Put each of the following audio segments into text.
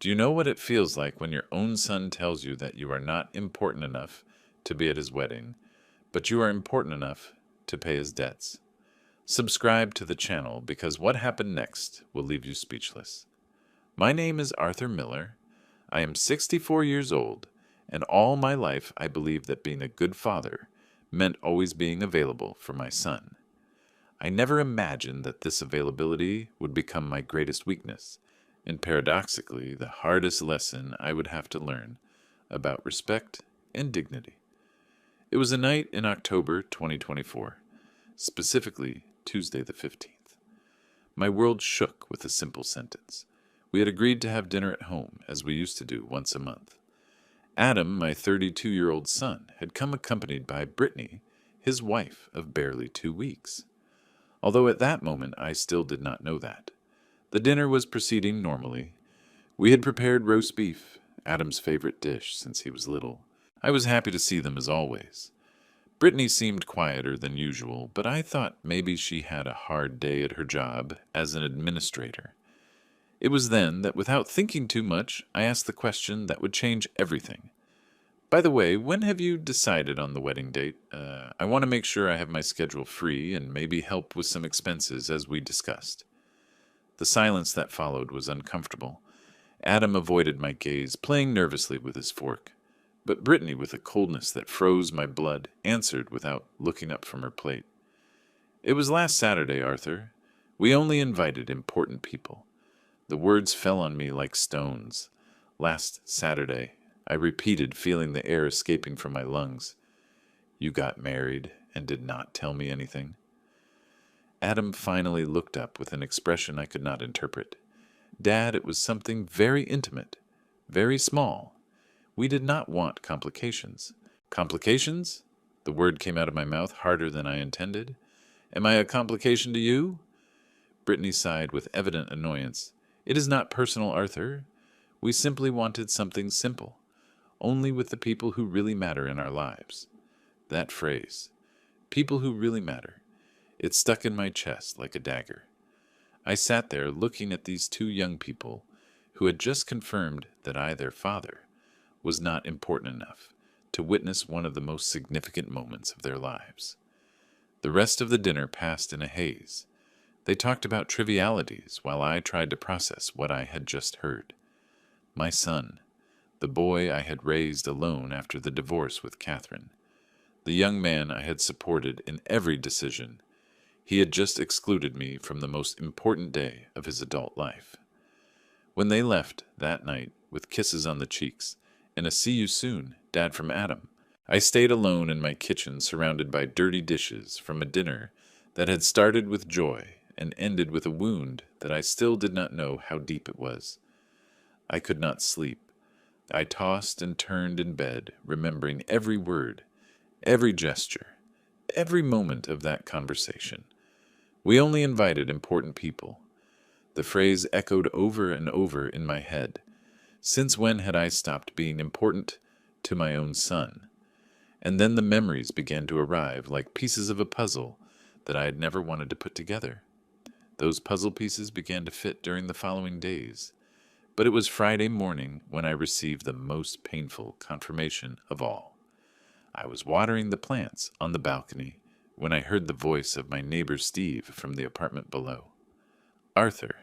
Do you know what it feels like when your own son tells you that you are not important enough to be at his wedding, but you are important enough to pay his debts? Subscribe to the channel because what happened next will leave you speechless. My name is Arthur Miller. I am 64 years old, and all my life I believed that being a good father meant always being available for my son. I never imagined that this availability would become my greatest weakness, and paradoxically, the hardest lesson I would have to learn about respect and dignity. It was a night in October 2024, specifically Tuesday the 15th. My world shook with a simple sentence. We had agreed to have dinner at home, as we used to do once a month. Adam, my 32-year-old son, had come accompanied by Brittany, his wife of barely 2 weeks. Although at that moment I still did not know that. The dinner was proceeding normally. We had prepared roast beef, Adam's favorite dish since he was little. I was happy to see them as always. Brittany seemed quieter than usual, but I thought maybe she had a hard day at her job as an administrator. It was then that, without thinking too much, I asked the question that would change everything. By the way, when have you decided on the wedding date? I want to make sure I have my schedule free and maybe help with some expenses as we discussed. The silence that followed was uncomfortable. Adam avoided my gaze, playing nervously with his fork. But Brittany, with a coldness that froze my blood, answered without looking up from her plate. It was last Saturday, Arthur. We only invited important people. The words fell on me like stones. Last Saturday, I repeated, feeling the air escaping from my lungs. You got married and did not tell me anything. Adam finally looked up with an expression I could not interpret. Dad, it was something very intimate, very small. We did not want complications. Complications? The word came out of my mouth harder than I intended. Am I a complication to you? Brittany sighed with evident annoyance. It is not personal, Arthur. We simply wanted something simple, only with the people who really matter in our lives. That phrase, people who really matter, it stuck in my chest like a dagger. I sat there looking at these two young people who had just confirmed that I, their father, was not important enough to witness one of the most significant moments of their lives. The rest of the dinner passed in a haze. They talked about trivialities while I tried to process what I had just heard. My son, the boy I had raised alone after the divorce with Catherine, the young man I had supported in every decision, he had just excluded me from the most important day of his adult life. When they left that night with kisses on the cheeks and a "see you soon, Dad" from Adam, I stayed alone in my kitchen surrounded by dirty dishes from a dinner that had started with joy and ended with a wound that I still did not know how deep it was. I could not sleep. I tossed and turned in bed, remembering every word, every gesture, every moment of that conversation. We only invited important people. The phrase echoed over and over in my head. Since when had I stopped being important to my own son? And then the memories began to arrive like pieces of a puzzle that I had never wanted to put together. Those puzzle pieces began to fit during the following days. But it was Friday morning when I received the most painful confirmation of all. I was watering the plants on the balcony when I heard the voice of my neighbor Steve from the apartment below. Arthur,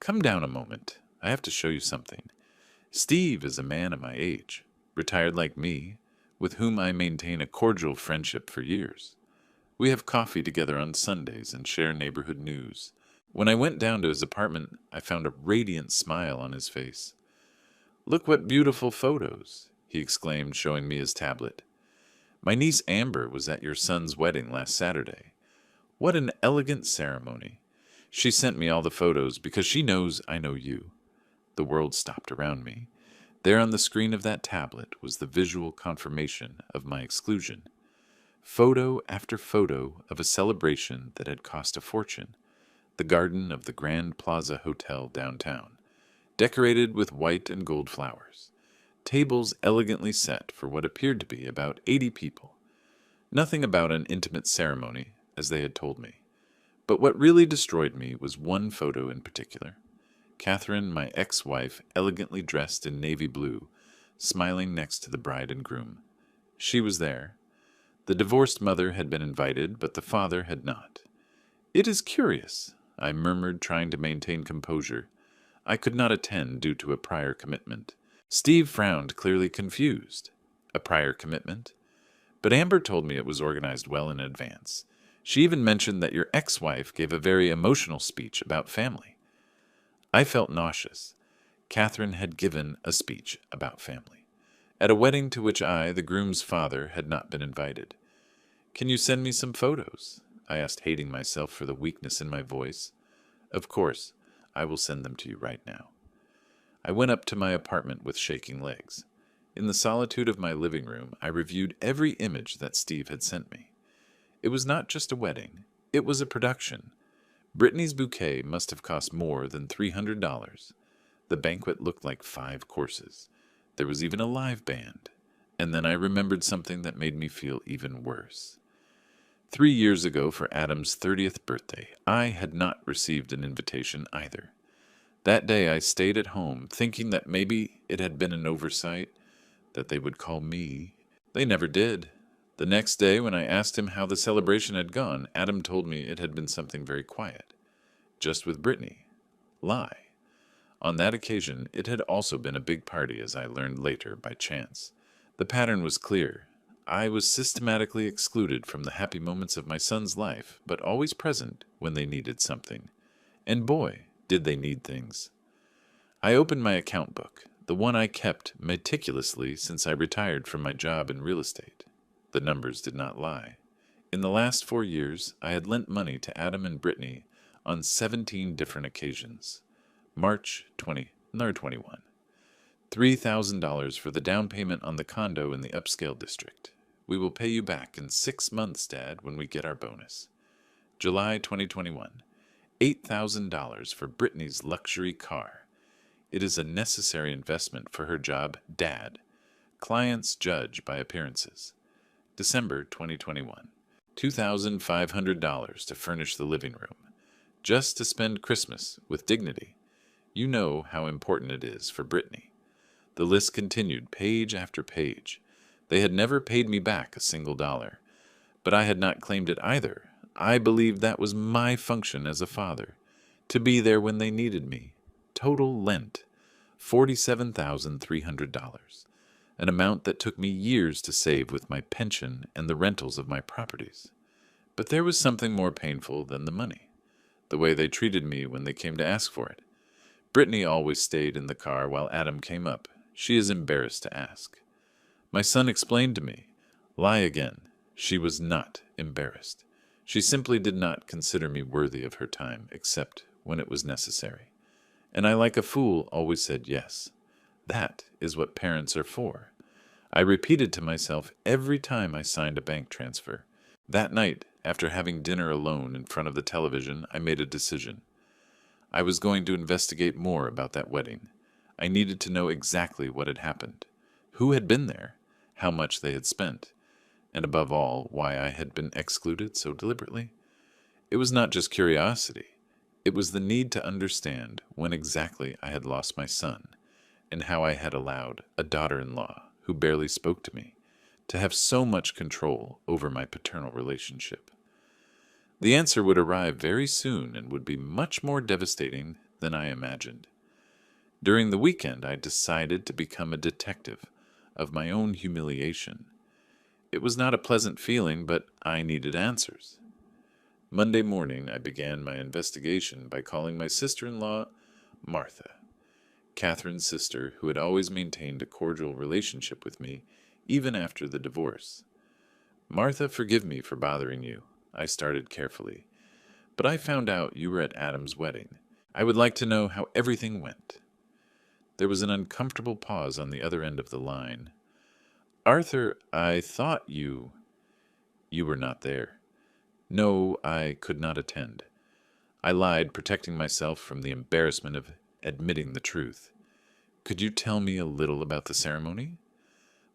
come down a moment. I have to show you something. Steve is a man of my age, retired like me, with whom I maintain a cordial friendship for years. We have coffee together on Sundays and share neighborhood news. When I went down to his apartment, I found a radiant smile on his face. Look what beautiful photos, he exclaimed, showing me his tablet. My niece Amber was at your son's wedding last Saturday. What an elegant ceremony. She sent me all the photos because she knows I know you. The world stopped around me. There on the screen of that tablet was the visual confirmation of my exclusion. Photo after photo of a celebration that had cost a fortune. The garden of the Grand Plaza Hotel downtown, decorated with white and gold flowers. Tables elegantly set for what appeared to be about 80 people. Nothing about an intimate ceremony, as they had told me. But what really destroyed me was one photo in particular. Catherine, my ex-wife, elegantly dressed in navy blue, smiling next to the bride and groom. She was there. The divorced mother had been invited, but the father had not. "It is curious," I murmured, trying to maintain composure. I could not attend due to a prior commitment. Steve frowned, clearly confused. A prior commitment? But Amber told me it was organized well in advance. She even mentioned that your ex-wife gave a very emotional speech about family. I felt nauseous. Catherine had given a speech about family, at a wedding to which I, the groom's father, had not been invited. "Can you send me some photos?" I asked, hating myself for the weakness in my voice. "Of course. I will send them to you right now." I went up to my apartment with shaking legs. In the solitude of my living room, I reviewed every image that Steve had sent me. It was not just a wedding. It was a production. Brittany's bouquet must have cost more than $300. The banquet looked like 5 courses. There was even a live band. And then I remembered something that made me feel even worse. 3 years ago, for Adam's 30th birthday, I had not received an invitation either. That day I stayed at home, thinking that maybe it had been an oversight, that they would call me. They never did. The next day, when I asked him how the celebration had gone, Adam told me it had been something very quiet. Just with Brittany. Lie. On that occasion, it had also been a big party, as I learned later by chance. The pattern was clear. I was systematically excluded from the happy moments of my son's life, but always present when they needed something. And boy, did they need things. I opened my account book, the one I kept meticulously since I retired from my job in real estate. The numbers did not lie. In the last 4 years, I had lent money to Adam and Brittany on 17 different occasions. March 2021. $3,000 for the down payment on the condo in the upscale district. We will pay you back in 6 months, Dad, when we get our bonus. July 2021. $8,000 for Brittany's luxury car. It is a necessary investment for her job, Dad. Clients judge by appearances. December 2021. $2,500 to furnish the living room. Just to spend Christmas with dignity. You know how important it is for Brittany. The list continued, page after page. They had never paid me back a single dollar. But I had not claimed it either. I believed that was my function as a father, to be there when they needed me. Total lent, $47,300, an amount that took me years to save with my pension and the rentals of my properties. But there was something more painful than the money, the way they treated me when they came to ask for it. Brittany always stayed in the car while Adam came up. She is embarrassed to ask. My son explained to me. Lie again. She was not embarrassed. She simply did not consider me worthy of her time, except when it was necessary. And I, like a fool, always said yes. That is what parents are for. I repeated to myself every time I signed a bank transfer. That night, after having dinner alone in front of the television, I made a decision. I was going to investigate more about that wedding. I needed to know exactly what had happened, who had been there, how much they had spent, and above all, why I had been excluded so deliberately. It was not just curiosity. It was the need to understand when exactly I had lost my son, and how I had allowed a daughter-in-law, who barely spoke to me, to have so much control over my paternal relationship. The answer would arrive very soon and would be much more devastating than I imagined. During the weekend, I decided to become a detective of my own humiliation. It was not a pleasant feeling, but I needed answers. Monday morning, I began my investigation by calling my sister-in-law, Martha, Catherine's sister, who had always maintained a cordial relationship with me, even after the divorce. "Martha, forgive me for bothering you," I started carefully, "but I found out you were at Adam's wedding. I would like to know how everything went." There was an uncomfortable pause on the other end of the line. "Arthur, I thought you were not there." "No, I could not attend." I lied, protecting myself from the embarrassment of admitting the truth. "Could you tell me a little about the ceremony?"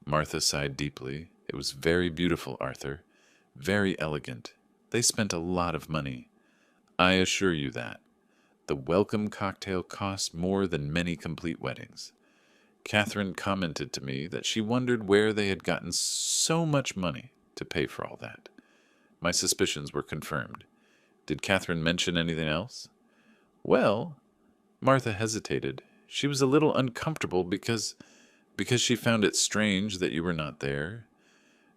Martha sighed deeply. "It was very beautiful, Arthur. Very elegant. They spent a lot of money. I assure you that. The welcome cocktail cost more than many complete weddings. Catherine commented to me that she wondered where they had gotten so much money to pay for all that. My suspicions were confirmed. Did Catherine mention anything else? Well, Martha hesitated. She was a little uncomfortable because she found it strange that you were not there.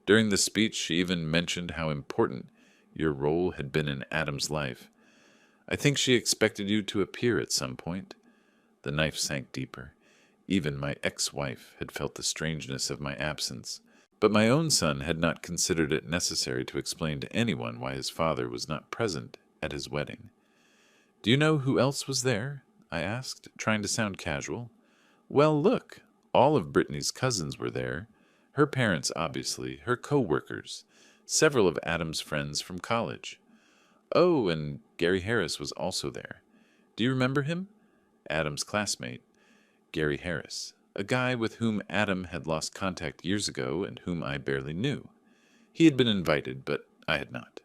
During the speech, she even mentioned how important your role had been in Adam's life. I think she expected you to appear at some point. The knife sank deeper. Even my ex-wife had felt the strangeness of my absence, but my own son had not considered it necessary to explain to anyone why his father was not present at his wedding. Do you know who else was there? I asked, trying to sound casual. Well, look, all of Brittany's cousins were there. Her parents, obviously, her co-workers, several of Adam's friends from college. Oh, and Gary Harris was also there. Do you remember him? Adam's classmate, Gary Harris, a guy with whom Adam had lost contact years ago and whom I barely knew. He had been invited, but I had not.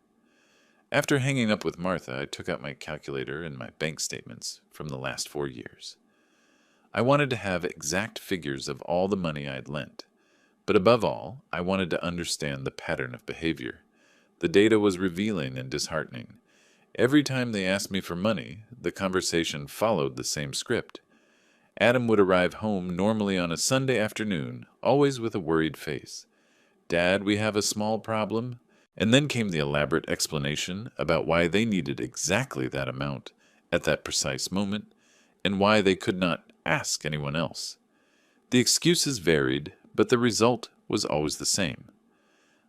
After hanging up with Martha, I took out my calculator and my bank statements from the last 4 years. I wanted to have exact figures of all the money I had lent, but above all, I wanted to understand the pattern of behavior. The data was revealing and disheartening. Every time they asked me for money, the conversation followed the same script. Adam would arrive home normally on a Sunday afternoon, always with a worried face. Dad, we have a small problem. And then came the elaborate explanation about why they needed exactly that amount at that precise moment, and why they could not ask anyone else. The excuses varied, but the result was always the same.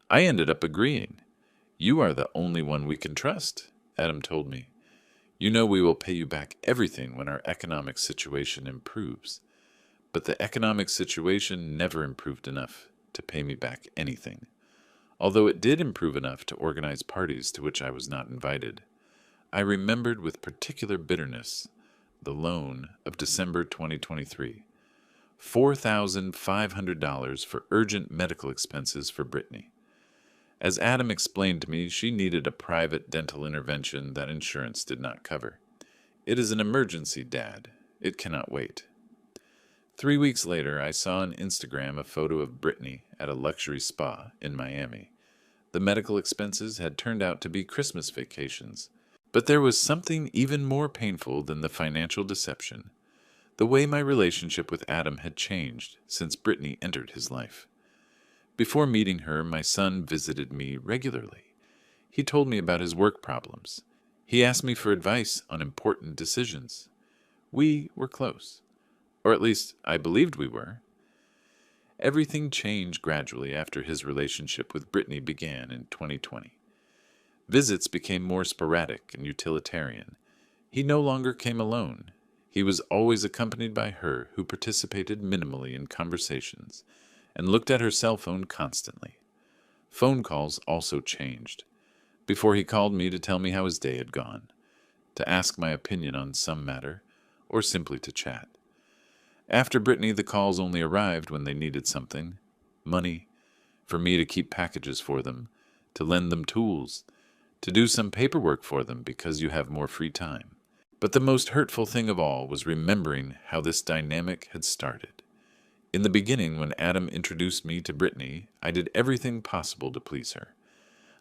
I ended up agreeing. You are the only one we can trust, Adam told me. You know we will pay you back everything when our economic situation improves. But the economic situation never improved enough to pay me back anything, although it did improve enough to organize parties to which I was not invited. I remembered with particular bitterness the loan of December 2023, $4,500 for urgent medical expenses for Brittany. As Adam explained to me, she needed a private dental intervention that insurance did not cover. It is an emergency, Dad. It cannot wait. 3 weeks later, I saw on Instagram a photo of Brittany at a luxury spa in Miami. The medical expenses had turned out to be Christmas vacations. But there was something even more painful than the financial deception. The way my relationship with Adam had changed since Brittany entered his life. Before meeting her, my son visited me regularly. He told me about his work problems. He asked me for advice on important decisions. We were close. Or at least, I believed we were. Everything changed gradually after his relationship with Brittany began in 2020. Visits became more sporadic and utilitarian. He no longer came alone. He was always accompanied by her, who participated minimally in conversations and looked at her cell phone constantly. Phone calls also changed. Before he called me to tell me how his day had gone, to ask my opinion on some matter, or simply to chat. After Brittany, the calls only arrived when they needed something: money, for me to keep packages for them, to lend them tools, to do some paperwork for them because you have more free time. But the most hurtful thing of all was remembering how this dynamic had started. In the beginning, when Adam introduced me to Brittany, I did everything possible to please her.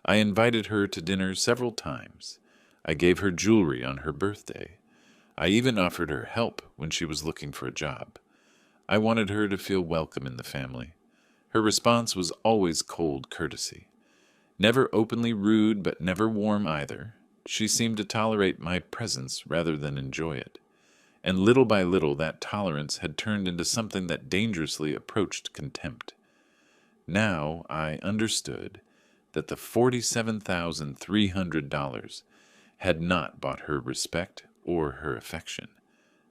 I invited her to dinner several times. I gave her jewelry on her birthday. I even offered her help when she was looking for a job. I wanted her to feel welcome in the family. Her response was always cold courtesy. Never openly rude, but never warm either. She seemed to tolerate my presence rather than enjoy it. And little by little that tolerance had turned into something that dangerously approached contempt. Now I understood that the $47,300 had not bought her respect or her affection.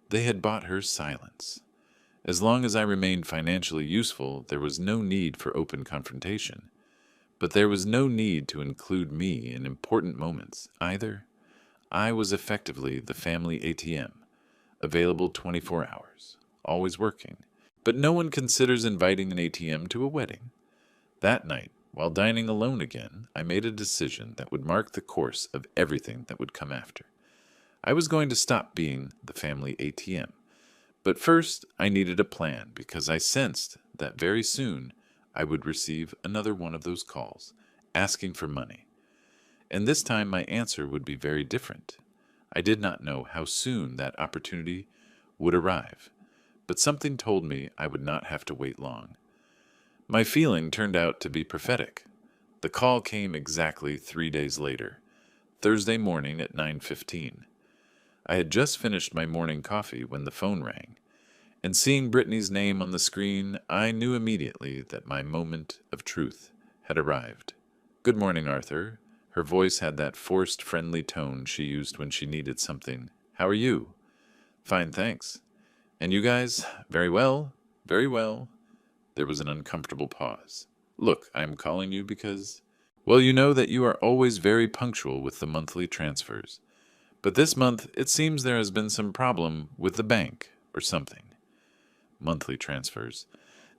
They had bought her silence. As long as I remained financially useful, there was no need for open confrontation. But there was no need to include me in important moments either. I was effectively the family ATM, available 24 hours, always working. But no one considers inviting an ATM to a wedding. That night, while dining alone again, I made a decision that would mark the course of everything that would come after. I was going to stop being the family ATM. But first, I needed a plan because I sensed that very soon I would receive another one of those calls asking for money. And this time my answer would be very different. I did not know how soon that opportunity would arrive, but something told me I would not have to wait long. My feeling turned out to be prophetic. The call came exactly 3 days later, Thursday morning at 9:15. I had just finished my morning coffee when the phone rang, and seeing Brittany's name on the screen, I knew immediately that my moment of truth had arrived. "Good morning, Arthur." Her voice had that forced, friendly tone she used when she needed something. "How are you?" "Fine, thanks." "And you guys?" "Very well, very well." There was an uncomfortable pause. "Look, I am calling you because, well, you know that you are always very punctual with the monthly transfers. But this month, it seems there has been some problem with the bank or something." Monthly transfers.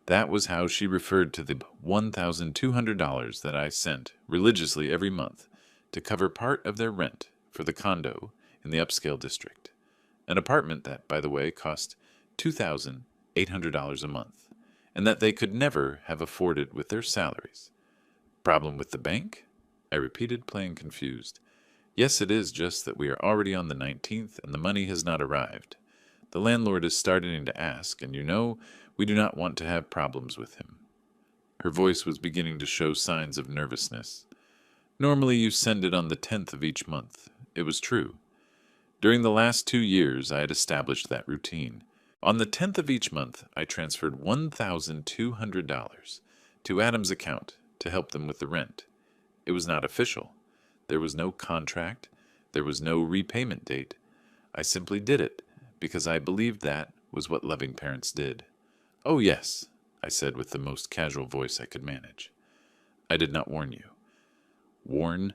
That was how she referred to the $1,200 that I sent religiously every month to cover part of their rent for the condo in the upscale district. An apartment that, by the way, cost $2,800 a month, and that they could never have afforded with their salaries. "Problem with the bank?" I repeated, playing confused. "Yes, it is just that we are already on the 19th and the money has not arrived. The landlord is starting to ask, and you know we do not want to have problems with him." Her voice was beginning to show signs of nervousness. "Normally you send it on the 10th of each month." It was true. During the last 2 years I had established that routine. On the 10th of each month I transferred $1,200 to Adam's account to help them with the rent. It was not official. There was no contract. There was no repayment date. I simply did it because I believed that was what loving parents did. "Oh, yes," I said with the most casual voice I could manage. "I did not warn you." "Warn?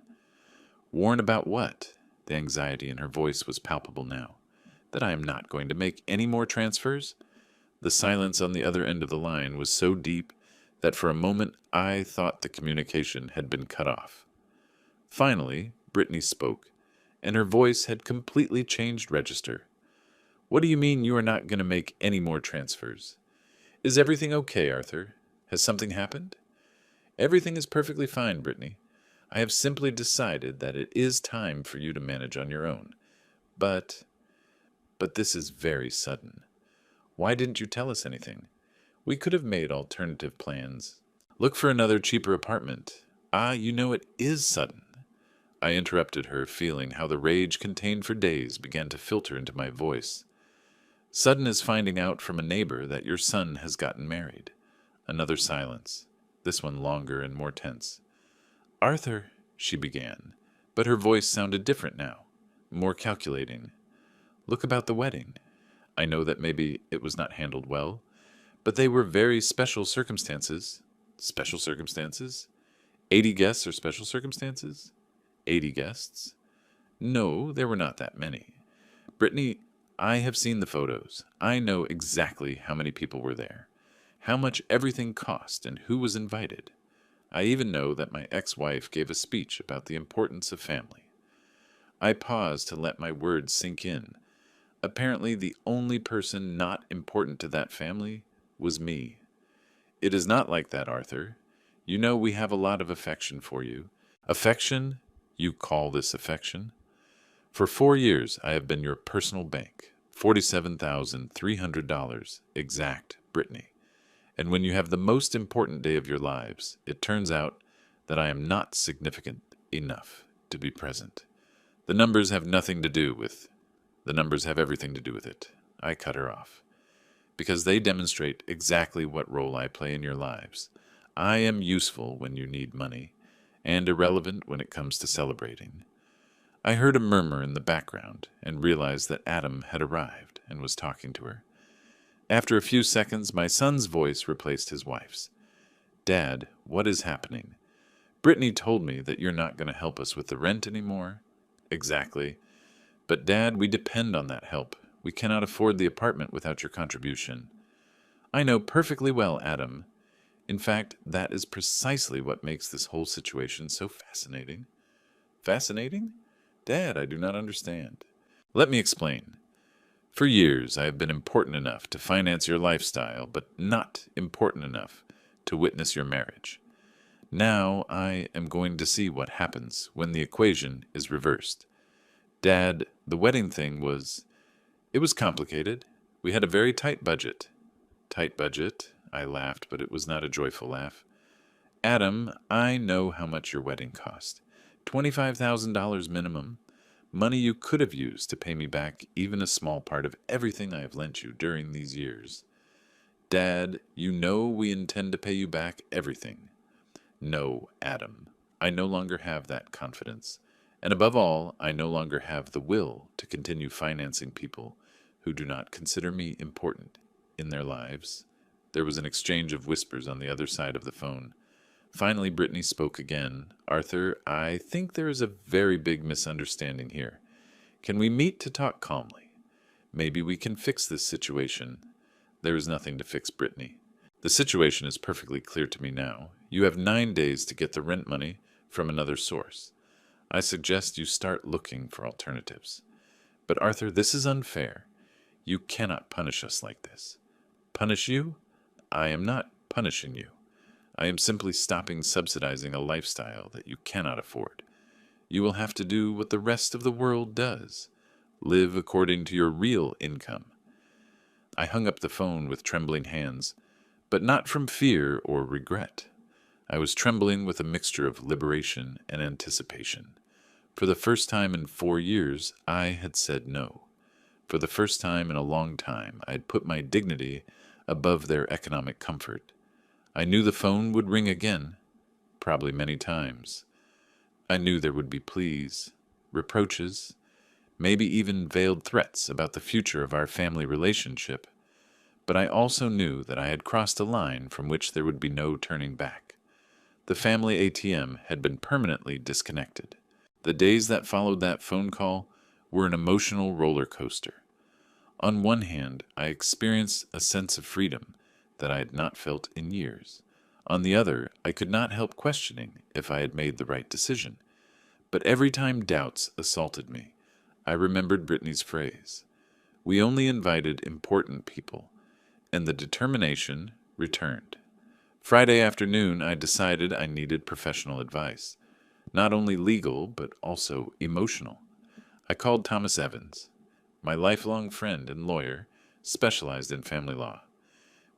Warn about what?" The anxiety in her voice was palpable now. "That I am not going to make any more transfers?" The silence on the other end of the line was so deep that for a moment I thought the communication had been cut off. Finally, Brittany spoke, and her voice had completely changed register. "What do you mean you are not going to make any more transfers? Is everything okay, Arthur? Has something happened?" "Everything is perfectly fine, Brittany. I have simply decided that it is time for you to manage on your own. But this is very sudden. Why didn't you tell us anything? We could have made alternative plans. Look for another cheaper apartment. Ah, you know it is sudden." I interrupted her, feeling how the rage contained for days began to filter into my voice. "Sudden as finding out from a neighbor that your son has gotten married." Another silence, this one longer and more tense. "Arthur," she began, but her voice sounded different now, more calculating. "Look about the wedding. I know that maybe it was not handled well, but they were very special circumstances." "Special circumstances? 80 guests are special circumstances? 80 guests? No, there were not that many. Brittany, I have seen the photos. I know exactly how many people were there, how much everything cost, and who was invited. I even know that my ex-wife gave a speech about the importance of family." I paused to let my words sink in. Apparently the only person not important to that family was me. "It is not like that, Arthur. You know we have a lot of affection for you." "Affection? You call this affection?" "For 4 years I have been your personal bank. $47,300 exact, Brittany. And when you have the most important day of your lives, it turns out that I am not significant enough to be present. The numbers have everything to do with it." I cut her off. "Because they demonstrate exactly what role I play in your lives. I am useful when you need money, and irrelevant when it comes to celebrating." I heard a murmur in the background and realized that Adam had arrived and was talking to her. After a few seconds, my son's voice replaced his wife's. "Dad, what is happening? Brittany told me that you're not going to help us with the rent anymore." "Exactly. But, Dad, we depend on that help. We cannot afford the apartment without your contribution." "I know perfectly well, Adam. In fact, that is precisely what makes this whole situation so fascinating." "Fascinating? Dad, I do not understand." Let me explain. For years, I have been important enough to finance your lifestyle, but not important enough to witness your marriage. Now I am going to see what happens when the equation is reversed. Dad, the wedding thing it was complicated. We had a very tight budget. Tight budget? I laughed, but it was not a joyful laugh. Adam, I know how much your wedding cost. $25,000 minimum. Money you could have used to pay me back even a small part of everything I have lent you during these years. Dad, you know we intend to pay you back everything. No, Adam, I no longer have that confidence. And above all, I no longer have the will to continue financing people who do not consider me important in their lives. There was an exchange of whispers on the other side of the phone. Finally, Brittany spoke again. Arthur, I think there is a very big misunderstanding here. Can we meet to talk calmly? Maybe we can fix this situation. There is nothing to fix, Brittany. The situation is perfectly clear to me now. You have 9 days to get the rent money from another source. I suggest you start looking for alternatives. But Arthur, this is unfair. You cannot punish us like this. Punish you? I am not punishing you. I am simply stopping subsidizing a lifestyle that you cannot afford. You will have to do what the rest of the world does. Live according to your real income. I hung up the phone with trembling hands, but not from fear or regret. I was trembling with a mixture of liberation and anticipation. For the first time in 4 years, I had said no. For the first time in a long time, I had put my dignity above their economic comfort. I knew the phone would ring again, probably many times. I knew there would be pleas, reproaches, maybe even veiled threats about the future of our family relationship, but I also knew that I had crossed a line from which there would be no turning back. The family ATM had been permanently disconnected. The days that followed that phone call were an emotional roller coaster. On one hand, I experienced a sense of freedom that I had not felt in years. On the other, I could not help questioning if I had made the right decision. But every time doubts assaulted me, I remembered Brittany's phrase, "We only invited important people," and the determination returned. Friday afternoon, I decided I needed professional advice, not only legal, but also emotional. I called Thomas Evans, my lifelong friend and lawyer, specialized in family law.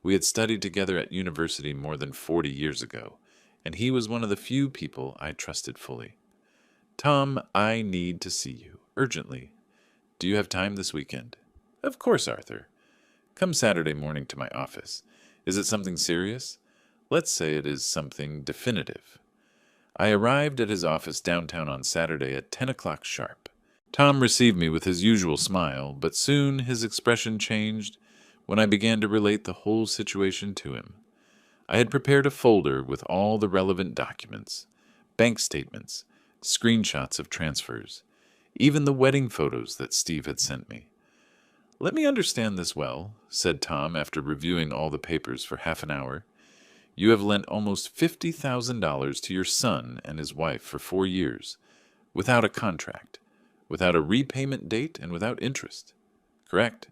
We had studied together at university more than 40 years ago, and he was one of the few people I trusted fully. Tom, I need to see you, urgently. Do you have time this weekend? Of course, Arthur. Come Saturday morning to my office. Is it something serious? Let's say it is something definitive. I arrived at his office downtown on Saturday at 10 o'clock sharp. Tom received me with his usual smile, but soon his expression changed when I began to relate the whole situation to him. I had prepared a folder with all the relevant documents, bank statements, screenshots of transfers, even the wedding photos that Steve had sent me. Let me understand this well, said Tom after reviewing all the papers for half an hour. You have lent almost $50,000 to your son and his wife for 4 years, without a contract, without a repayment date, and without interest. Correct?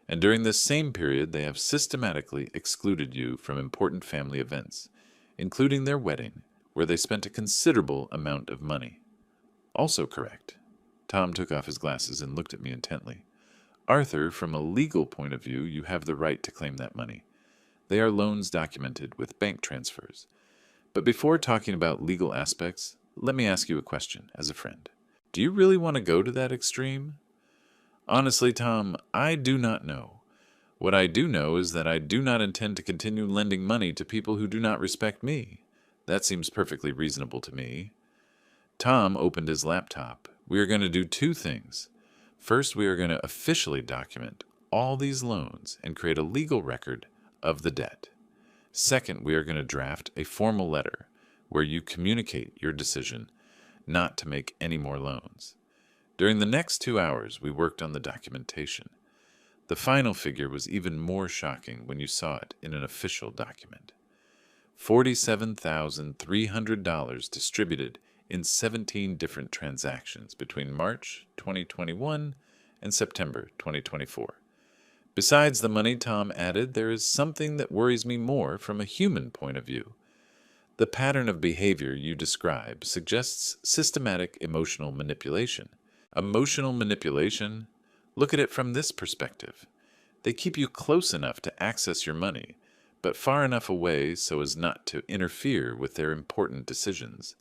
And during this same period, they have systematically excluded you from important family events, including their wedding, where they spent a considerable amount of money. Also correct. Tom took off his glasses and looked at me intently. Arthur, from a legal point of view, you have the right to claim that money. They are loans documented with bank transfers. But before talking about legal aspects, let me ask you a question as a friend. Do you really want to go to that extreme? Honestly, Tom, I do not know. What I do know is that I do not intend to continue lending money to people who do not respect me. That seems perfectly reasonable to me. Tom opened his laptop. We are going to do 2 things. First, we are going to officially document all these loans and create a legal record of the debt. Second, we are going to draft a formal letter where you communicate your decision not to make any more loans. During the next 2 hours, we worked on the documentation. The final figure was even more shocking when you saw it in an official document. $47,300 distributed in 17 different transactions between March 2021 and September 2024. Besides the money, Tom added, there is something that worries me more from a human point of view. The pattern of behavior you describe suggests systematic emotional manipulation. Emotional manipulation? Look at it from this perspective. They keep you close enough to access your money, but far enough away so as not to interfere with their important decisions.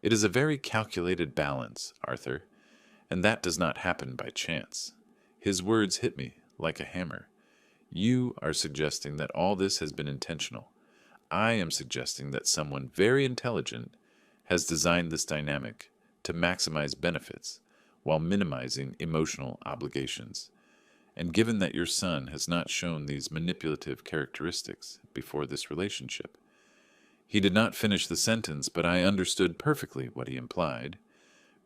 It is a very calculated balance, Arthur, and that does not happen by chance. His words hit me like a hammer. You are suggesting that all this has been intentional. I am suggesting that someone very intelligent has designed this dynamic to maximize benefits while minimizing emotional obligations. And given that your son has not shown these manipulative characteristics before this relationship. He did not finish the sentence, but I understood perfectly what he implied.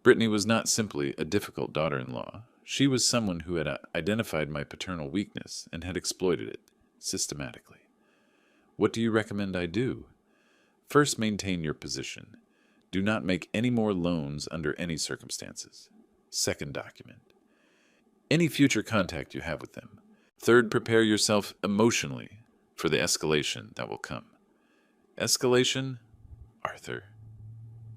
Brittany was not simply a difficult daughter-in-law. She was someone who had identified my paternal weakness and had exploited it systematically. What do you recommend I do? First, maintain your position. Do not make any more loans under any circumstances. Second, document any future contact you have with them. Third, prepare yourself emotionally for the escalation that will come. Escalation? Arthur,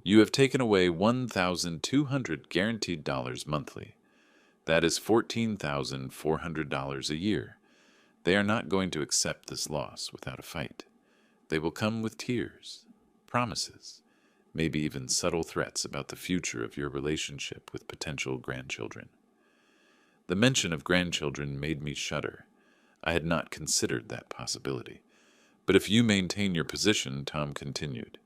you have taken away $1,200 guaranteed dollars monthly. That is $14,400 a year. They are not going to accept this loss without a fight. They will come with tears, promises, maybe even subtle threats about the future of your relationship with potential grandchildren. The mention of grandchildren made me shudder. I had not considered that possibility. But if you maintain your position, Tom continued,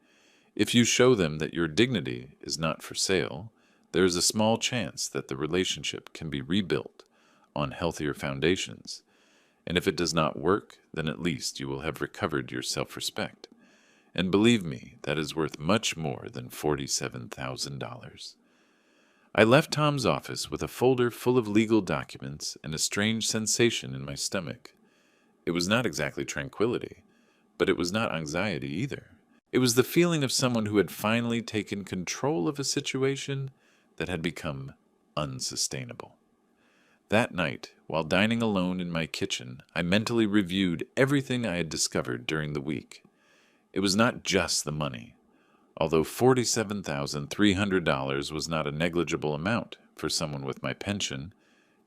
if you show them that your dignity is not for sale, there is a small chance that the relationship can be rebuilt on healthier foundations. And if it does not work, then at least you will have recovered your self-respect. And believe me, that is worth much more than $47,000. I left Tom's office with a folder full of legal documents and a strange sensation in my stomach. It was not exactly tranquility, but it was not anxiety either. It was the feeling of someone who had finally taken control of a situation that had become unsustainable. That night, while dining alone in my kitchen, I mentally reviewed everything I had discovered during the week. It was not just the money. Although $47,300 was not a negligible amount for someone with my pension,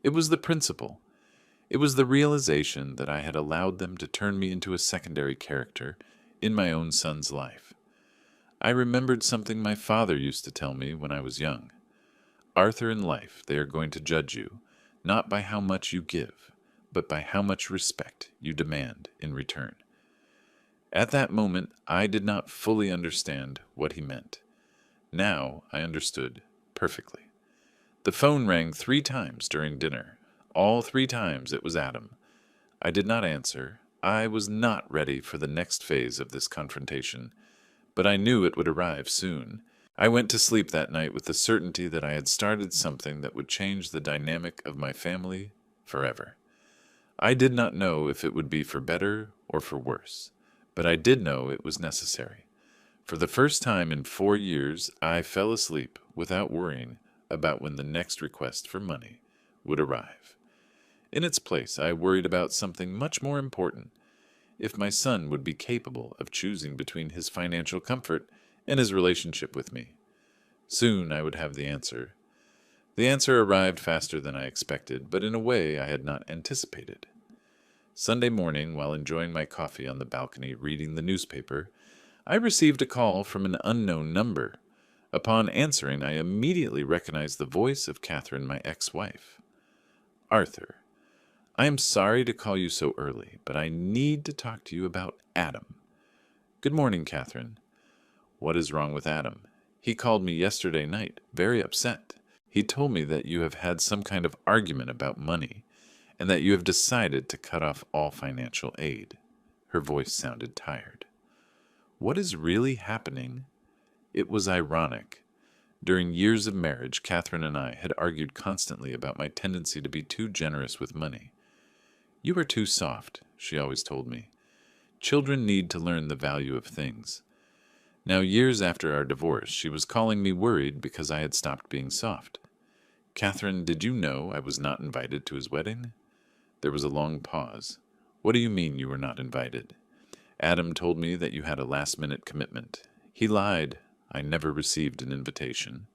it was the principle. It was the realization that I had allowed them to turn me into a secondary character in my own son's life. I remembered something my father used to tell me when I was young. Arthur, in life, they are going to judge you, not by how much you give, but by how much respect you demand in return. At that moment, I did not fully understand what he meant. Now I understood perfectly. The phone rang 3 times during dinner. All 3 times it was Adam. I did not answer. I was not ready for the next phase of this confrontation, but I knew it would arrive soon. I went to sleep that night with the certainty that I had started something that would change the dynamic of my family forever. I did not know if it would be for better or for worse. But I did know it was necessary. For the first time in 4 years, I fell asleep without worrying about when the next request for money would arrive. In its place, I worried about something much more important: if my son would be capable of choosing between his financial comfort and his relationship with me. Soon I would have the answer. The answer arrived faster than I expected, but in a way I had not anticipated. Sunday morning, while enjoying my coffee on the balcony reading the newspaper, I received a call from an unknown number. Upon answering, I immediately recognized the voice of Catherine, my ex-wife. Arthur, I am sorry to call you so early, but I need to talk to you about Adam. Good morning, Catherine. What is wrong with Adam? He called me yesterday night, very upset. He told me that you have had some kind of argument about money, and that you have decided to cut off all financial aid. Her voice sounded tired. What is really happening? It was ironic. During years of marriage, Catherine and I had argued constantly about my tendency to be too generous with money. You are too soft, she always told me. Children need to learn the value of things. Now, years after our divorce, she was calling me worried because I had stopped being soft. Catherine, did you know I was not invited to his wedding? There was a long pause. What do you mean you were not invited? Adam told me that you had a last-minute commitment. He lied. I never received an invitation.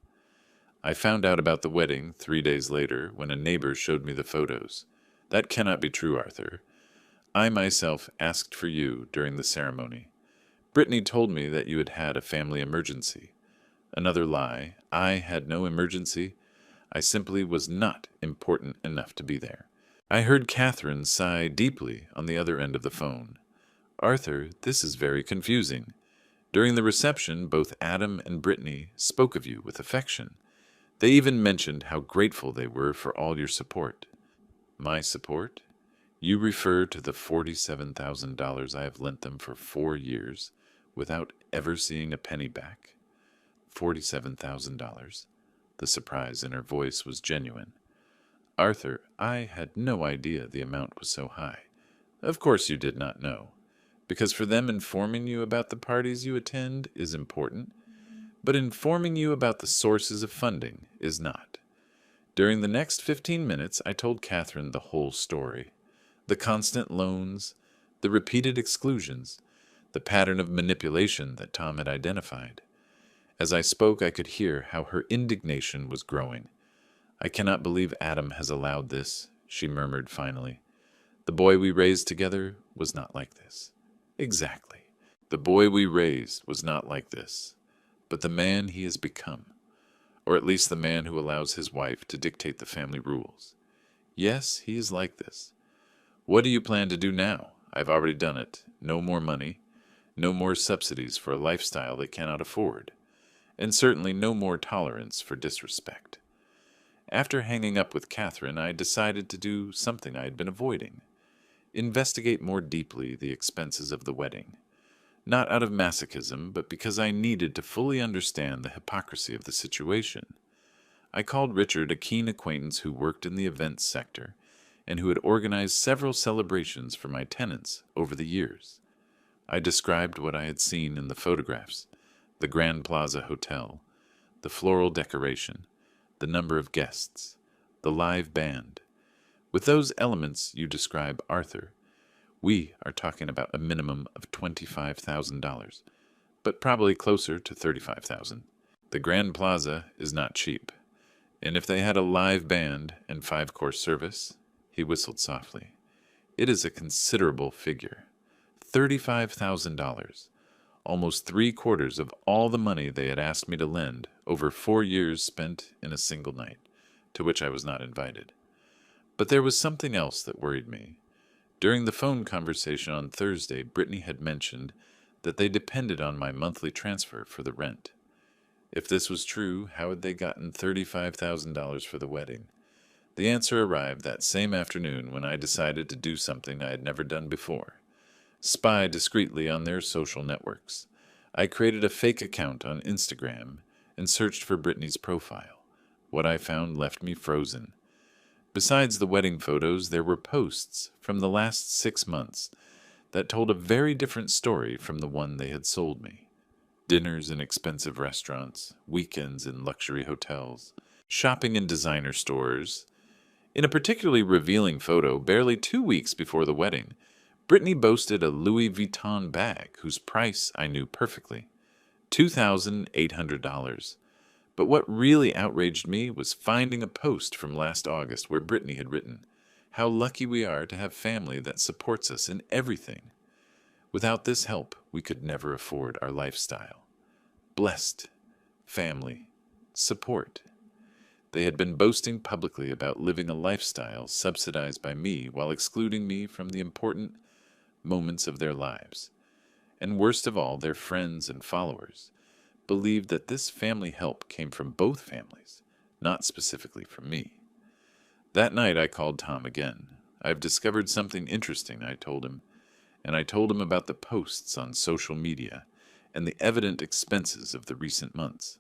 I found out about the wedding 3 days later when a neighbor showed me the photos. That cannot be true, Arthur. I myself asked for you during the ceremony. Brittany told me that you had had a family emergency. Another lie. I had no emergency. I simply was not important enough to be there. I heard Catherine sigh deeply on the other end of the phone. Arthur, this is very confusing. During the reception, both Adam and Brittany spoke of you with affection. They even mentioned how grateful they were for all your support. My support? You refer to the $47,000 I have lent them for 4 years without ever seeing a penny back. $47,000. The surprise in her voice was genuine. Arthur, I had no idea the amount was so high. Of course you did not know, because for them informing you about the parties you attend is important, but informing you about the sources of funding is not. During the next 15 minutes, I told Catherine the whole story. The constant loans, the repeated exclusions, the pattern of manipulation that Tom had identified. As I spoke, I could hear how her indignation was growing. I cannot believe Adam has allowed this, she murmured finally. The boy we raised together was not like this. Exactly. The boy we raised was not like this, but the man he has become, or at least the man who allows his wife to dictate the family rules. Yes, he is like this. What do you plan to do now? I've already done it. No more money, no more subsidies for a lifestyle they cannot afford, and certainly no more tolerance for disrespect. After hanging up with Catherine, I decided to do something I had been avoiding. Investigate more deeply the expenses of the wedding. Not out of masochism, but because I needed to fully understand the hypocrisy of the situation. I called Richard, a keen acquaintance who worked in the events sector and who had organized several celebrations for my tenants over the years. I described what I had seen in the photographs, the Grand Plaza Hotel, the floral decoration, the number of guests, the live band. With those elements you describe, Arthur, we are talking about a minimum of $25,000, but probably closer to $35,000. The Grand Plaza is not cheap, and if they had a live band and 5-course service, he whistled softly, it is a considerable figure. $35,000, almost 3/4 of all the money they had asked me to lend over 4 years spent in a single night, to which I was not invited. But there was something else that worried me. During the phone conversation on Thursday, Brittany had mentioned that they depended on my monthly transfer for the rent. If this was true, how had they gotten $35,000 for the wedding? The answer arrived that same afternoon when I decided to do something I had never done before. Spy discreetly on their social networks. I created a fake account on Instagram and searched for Brittany's profile. What I found left me frozen. Besides the wedding photos, there were posts from the last 6 months that told a very different story from the one they had sold me. Dinners in expensive restaurants, weekends in luxury hotels, shopping in designer stores. In a particularly revealing photo, barely 2 weeks before the wedding, Brittany boasted a Louis Vuitton bag whose price I knew perfectly, $2,800. But what really outraged me was finding a post from last August where Brittany had written, "How lucky we are to have family that supports us in everything. Without this help, we could never afford our lifestyle. Blessed family support." They had been boasting publicly about living a lifestyle subsidized by me while excluding me from the important moments of their lives. And worst of all, their friends and followers believed that this family help came from both families, not specifically from me. That night I called Tom again. "I've discovered something interesting," I told him, and I told him about the posts on social media and the evident expenses of the recent months.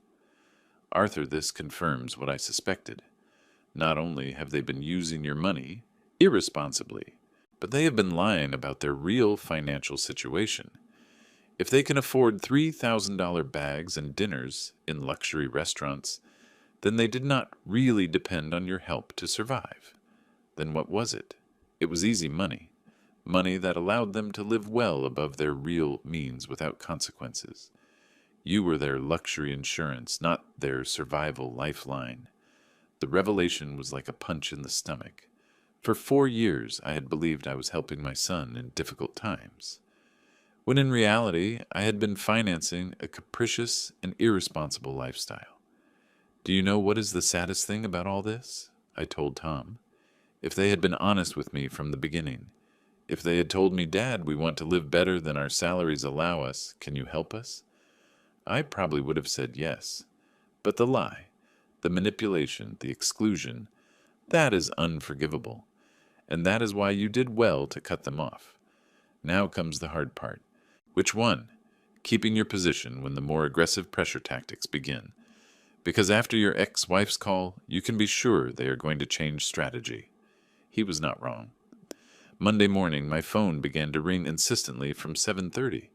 "Arthur, this confirms what I suspected. Not only have they been using your money irresponsibly, but they have been lying about their real financial situation. If they can afford $3,000 bags and dinners in luxury restaurants, then they did not really depend on your help to survive. Then what was it? It was easy money. Money that allowed them to live well above their real means without consequences. You were their luxury insurance, not their survival lifeline. The revelation was like a punch in the stomach. For 4 years, I had believed I was helping my son in difficult times, when in reality, I had been financing a capricious and irresponsible lifestyle. Do you know what is the saddest thing about all this? I told Tom. If they had been honest with me from the beginning, if they had told me, Dad, we want to live better than our salaries allow us, can you help us? I probably would have said yes. But the lie, the manipulation, the exclusion, that is unforgivable. And that is why you did well to cut them off. Now comes the hard part. Which one? Keeping your position when the more aggressive pressure tactics begin. Because after your ex-wife's call, you can be sure they are going to change strategy. He was not wrong. Monday morning, my phone began to ring insistently from 7:30.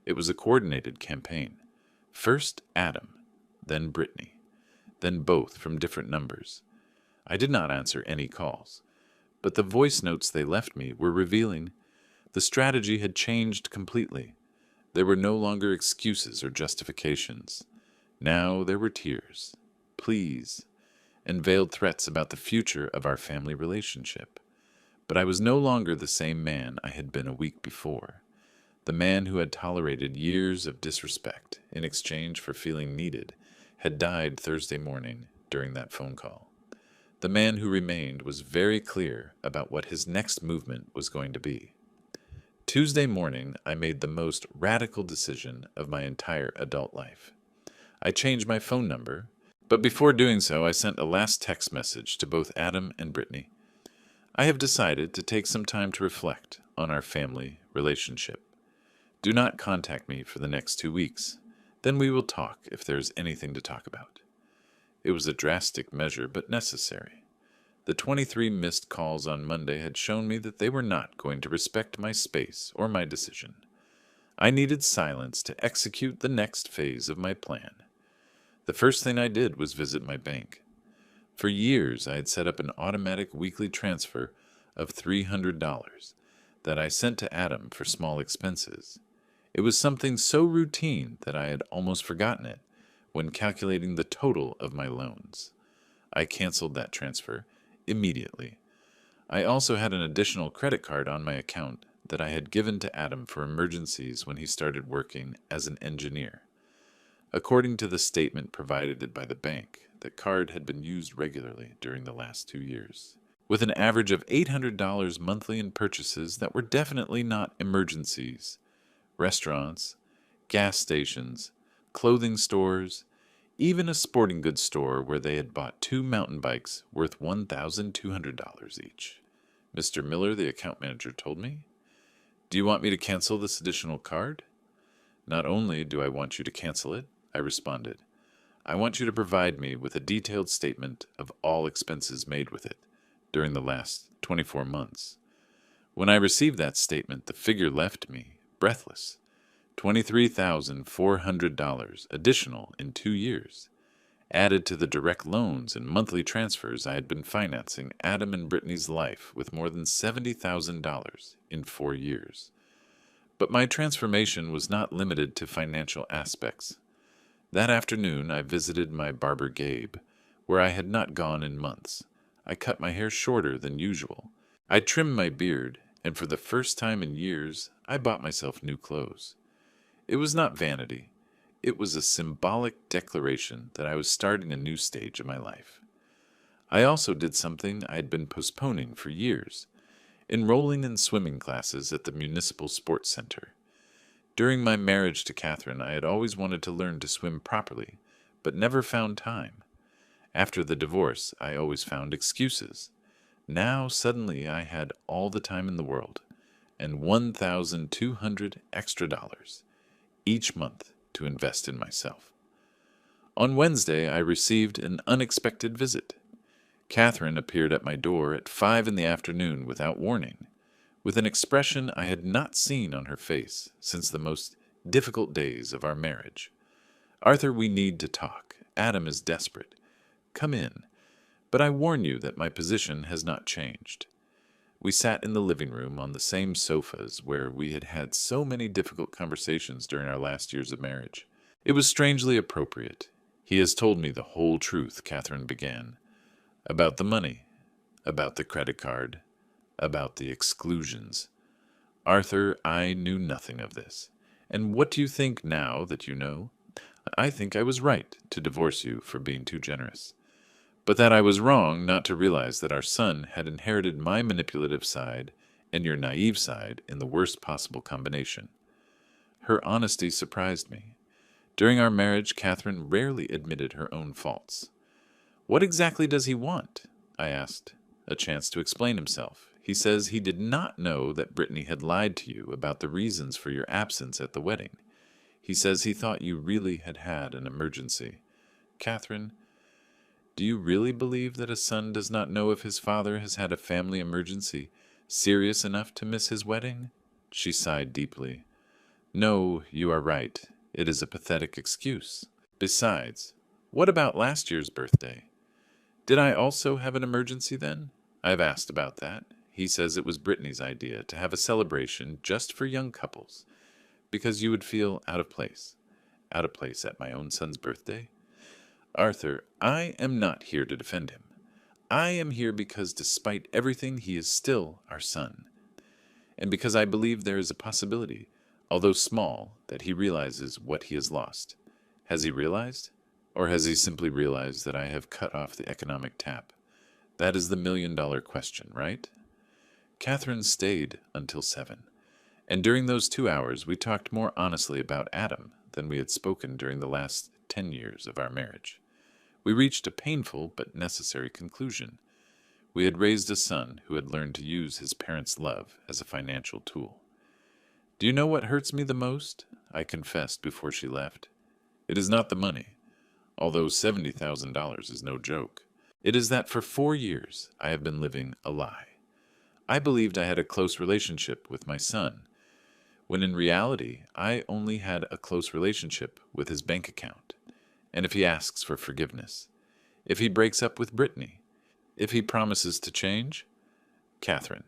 It was a coordinated campaign. First Adam, then Brittany, then both from different numbers. I did not answer any calls, but the voice notes they left me were revealing. The strategy had changed completely. There were no longer excuses or justifications. Now there were tears, pleas, and veiled threats about the future of our family relationship. But I was no longer the same man I had been a week before. The man who had tolerated years of disrespect in exchange for feeling needed had died Thursday morning during that phone call. The man who remained was very clear about what his next movement was going to be. Tuesday morning, I made the most radical decision of my entire adult life. I changed my phone number, but before doing so, I sent a last text message to both Adam and Brittany. I have decided to take some time to reflect on our family relationship. Do not contact me for the next 2 weeks. Then we will talk if there is anything to talk about. It was a drastic measure, but necessary. The 23 missed calls on Monday had shown me that they were not going to respect my space or my decision. I needed silence to execute the next phase of my plan. The first thing I did was visit my bank. For years, I had set up an automatic weekly transfer of $300 that I sent to Adam for small expenses. It was something so routine that I had almost forgotten it when calculating the total of my loans. I canceled that transfer immediately. I also had an additional credit card on my account that I had given to Adam for emergencies when he started working as an engineer. According to the statement provided by the bank, the card had been used regularly during the last 2 years, with an average of $800 monthly in purchases that were definitely not emergencies. Restaurants, gas stations, clothing stores, even a sporting goods store where they had bought 2 mountain bikes worth $1,200 each. Mr. Miller, the account manager, told me. Do you want me to cancel this additional card? Not only do I want you to cancel it, I responded. I want you to provide me with a detailed statement of all expenses made with it during the last 24 months. When I received that statement, the figure left me breathless. $23,400 additional in 2 years, added to the direct loans and monthly transfers I had been financing Adam and Brittany's life with more than $70,000 in 4 years. But my transformation was not limited to financial aspects. That afternoon I visited my barber Gabe, where I had not gone in months. I cut my hair shorter than usual. I trimmed my beard, and for the first time in years, I bought myself new clothes. It was not vanity. It was a symbolic declaration that I was starting a new stage of my life. I also did something I had been postponing for years, enrolling in swimming classes at the Municipal Sports Center. During my marriage to Catherine, I had always wanted to learn to swim properly, but never found time. After the divorce, I always found excuses. Now, suddenly, I had all the time in the world, and $1,200 extra each month to invest in myself. On Wednesday, I received an unexpected visit. Catherine appeared at my door at 5 in the afternoon without warning, with an expression I had not seen on her face since the most difficult days of our marriage. Arthur, we need to talk. Adam is desperate. come in, but I warn you that my position has not changed. We sat in the living room on the same sofas where we had had so many difficult conversations during our last years of marriage. It was strangely appropriate. He has told me the whole truth, Catherine began. About the money, about the credit card, about the exclusions. Arthur, I knew nothing of this. And what do you think now that you know? I think I was right to divorce you for being too generous, but that I was wrong not to realize that our son had inherited my manipulative side and your naive side in the worst possible combination. Her honesty surprised me. During our marriage, Catherine rarely admitted her own faults. What exactly does he want? I asked. A chance to explain himself. He says he did not know that Brittany had lied to you about the reasons for your absence at the wedding. He says he thought you really had had an emergency. Catherine, do you really believe that a son does not know if his father has had a family emergency serious enough to miss his wedding? She sighed deeply. No, you are right. It is a pathetic excuse. Besides, what about last year's birthday? Did I also have an emergency then? I've asked about that. He says it was Brittany's idea to have a celebration just for young couples, because you would feel out of place. Out of place at my own son's birthday? Arthur, I am not here to defend him. I am here because despite everything, he is still our son. And because I believe there is a possibility, although small, that he realizes what he has lost. Has he realized? Or has he simply realized that I have cut off the economic tap? That is the million-dollar question, right? Catherine stayed until 7, and during those 2 hours we talked more honestly about Adam than we had spoken during the last 10 years of our marriage. We reached a painful but necessary conclusion. We had raised a son who had learned to use his parents' love as a financial tool. Do you know what hurts me the most? I confessed before she left. It is not the money, although $70,000 is no joke. It is that for 4 years I have been living a lie. I believed I had a close relationship with my son, when in reality I only had a close relationship with his bank account. And if he asks for forgiveness, if he breaks up with Brittany, if he promises to change, Catherine,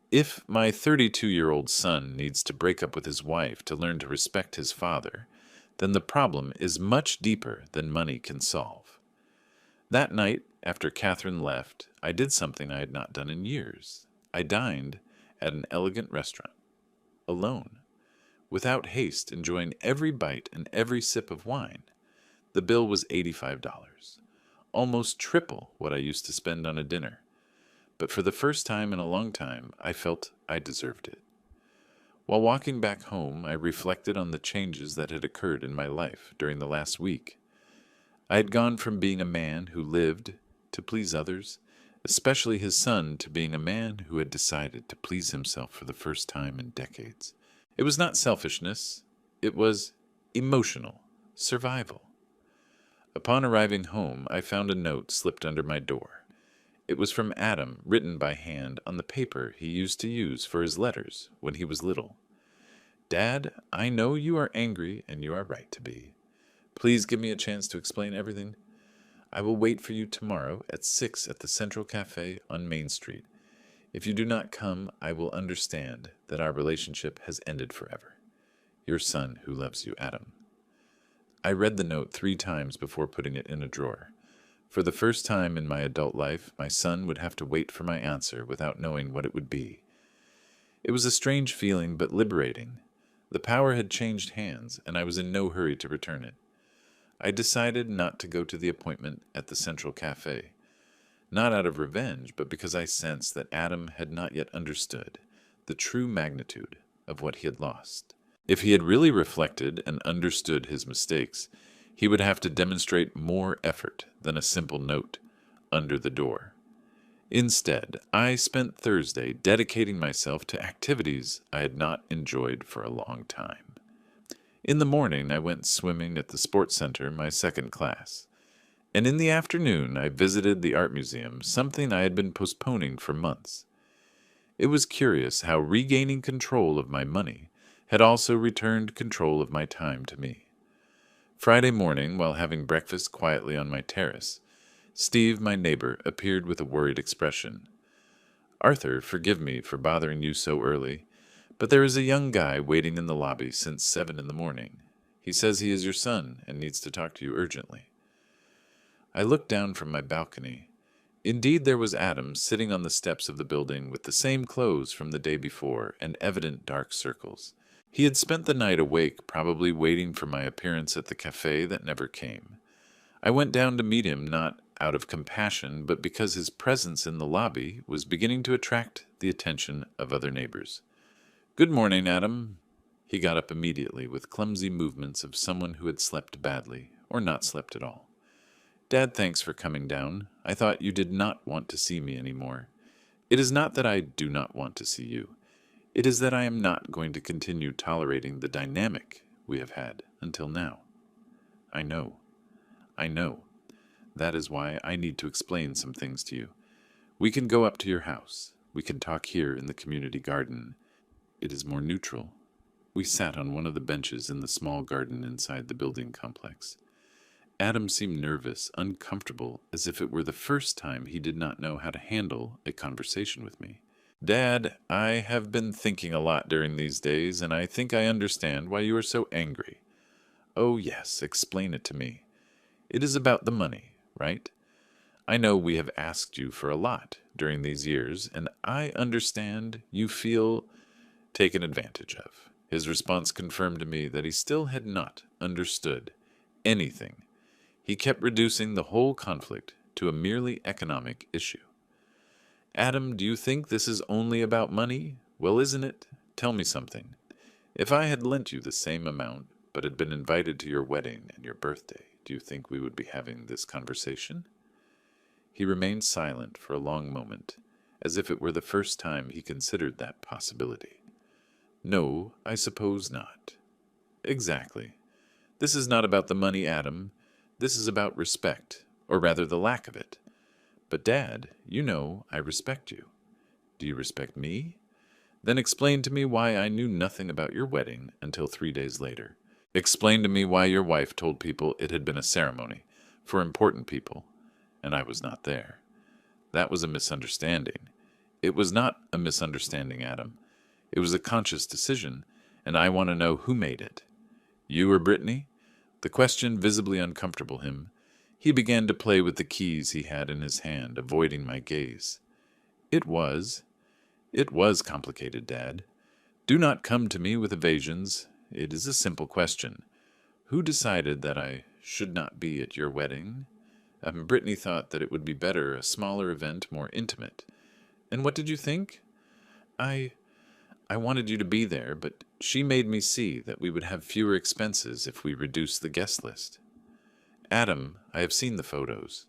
if my 32-year-old son needs to break up with his wife to learn to respect his father, then the problem is much deeper than money can solve. That night, after Catherine left, I did something I had not done in years. I dined at an elegant restaurant, alone, without haste, enjoying every bite and every sip of wine. The bill was $85, almost triple what I used to spend on a dinner. But for the first time in a long time, I felt I deserved it. While walking back home, I reflected on the changes that had occurred in my life during the last week. I had gone from being a man who lived to please others, especially his son, to being a man who had decided to please himself for the first time in decades. It was not selfishness, it was emotional survival. Upon arriving home, I found a note slipped under my door. It was from Adam, written by hand on the paper he used to use for his letters when he was little. Dad, I know you are angry, and you are right to be. Please give me a chance to explain everything. I will wait for you tomorrow at 6 at the Central Cafe on Main Street. If you do not come, I will understand that our relationship has ended forever. Your son who loves you, Adam. I read the note 3 times before putting it in a drawer. For the first time in my adult life, my son would have to wait for my answer without knowing what it would be. It was a strange feeling, but liberating. The power had changed hands, and I was in no hurry to return it. I decided not to go to the appointment at the Central Cafe, not out of revenge, but because I sensed that Adam had not yet understood the true magnitude of what he had lost. If he had really reflected and understood his mistakes, he would have to demonstrate more effort than a simple note under the door. Instead, I spent Thursday dedicating myself to activities I had not enjoyed for a long time. In the morning, I went swimming at the sports center, my second class. And in the afternoon, I visited the art museum, something I had been postponing for months. It was curious how regaining control of my money had also returned control of my time to me. Friday morning, while having breakfast quietly on my terrace, Steve, my neighbor, appeared with a worried expression. Arthur, forgive me for bothering you so early, but there is a young guy waiting in the lobby since 7 in the morning. He says he is your son and needs to talk to you urgently. I looked down from my balcony. Indeed, there was Adam sitting on the steps of the building with the same clothes from the day before and evident dark circles. He had spent the night awake, probably waiting for my appearance at the cafe that never came. I went down to meet him, not out of compassion, but because his presence in the lobby was beginning to attract the attention of other neighbors. "Good morning, Adam." He got up immediately with clumsy movements of someone who had slept badly, or not slept at all. "Dad, thanks for coming down. I thought you did not want to see me any more. It is not that I do not want to see you. It is that I am not going to continue tolerating the dynamic we have had until now." "I know. I know. That is why I need to explain some things to you. We can go up to your house. We can talk here in the community garden. It is more neutral." We sat on one of the benches in the small garden inside the building complex. Adam seemed nervous, uncomfortable, as if it were the first time he did not know how to handle a conversation with me. "Dad, I have been thinking a lot during these days, and I think I understand why you are so angry." "Oh, yes, explain it to me." "It is about the money, right? I know we have asked you for a lot during these years, and I understand you feel taken advantage of." His response confirmed to me that he still had not understood anything. He kept reducing the whole conflict to a merely economic issue. "Adam, do you think this is only about money? Well, isn't it? Tell me something. If I had lent you the same amount, but had been invited to your wedding and your birthday, do you think we would be having this conversation?" He remained silent for a long moment, as if it were the first time he considered that possibility. "No, I suppose not." "Exactly. This is not about the money, Adam. This is about respect, or rather the lack of it. But, Dad, you know I respect you. Do you respect me? Then explain to me why I knew nothing about your wedding until 3 days later. Explain to me why your wife told people it had been a ceremony for important people, and I was not there. That was a misunderstanding. It was not a misunderstanding, Adam. It was a conscious decision, and I want to know who made it. You or Brittany?" The question visibly uncomfortable him. He began to play with the keys he had in his hand, avoiding my gaze. It was complicated, Dad. Do not come to me with evasions. It is a simple question. Who decided that I should not be at your wedding? Brittany thought that it would be better, a smaller event, more intimate. And what did you think? I wanted you to be there, but she made me see that we would have fewer expenses if we reduced the guest list. Adam, I have seen the photos.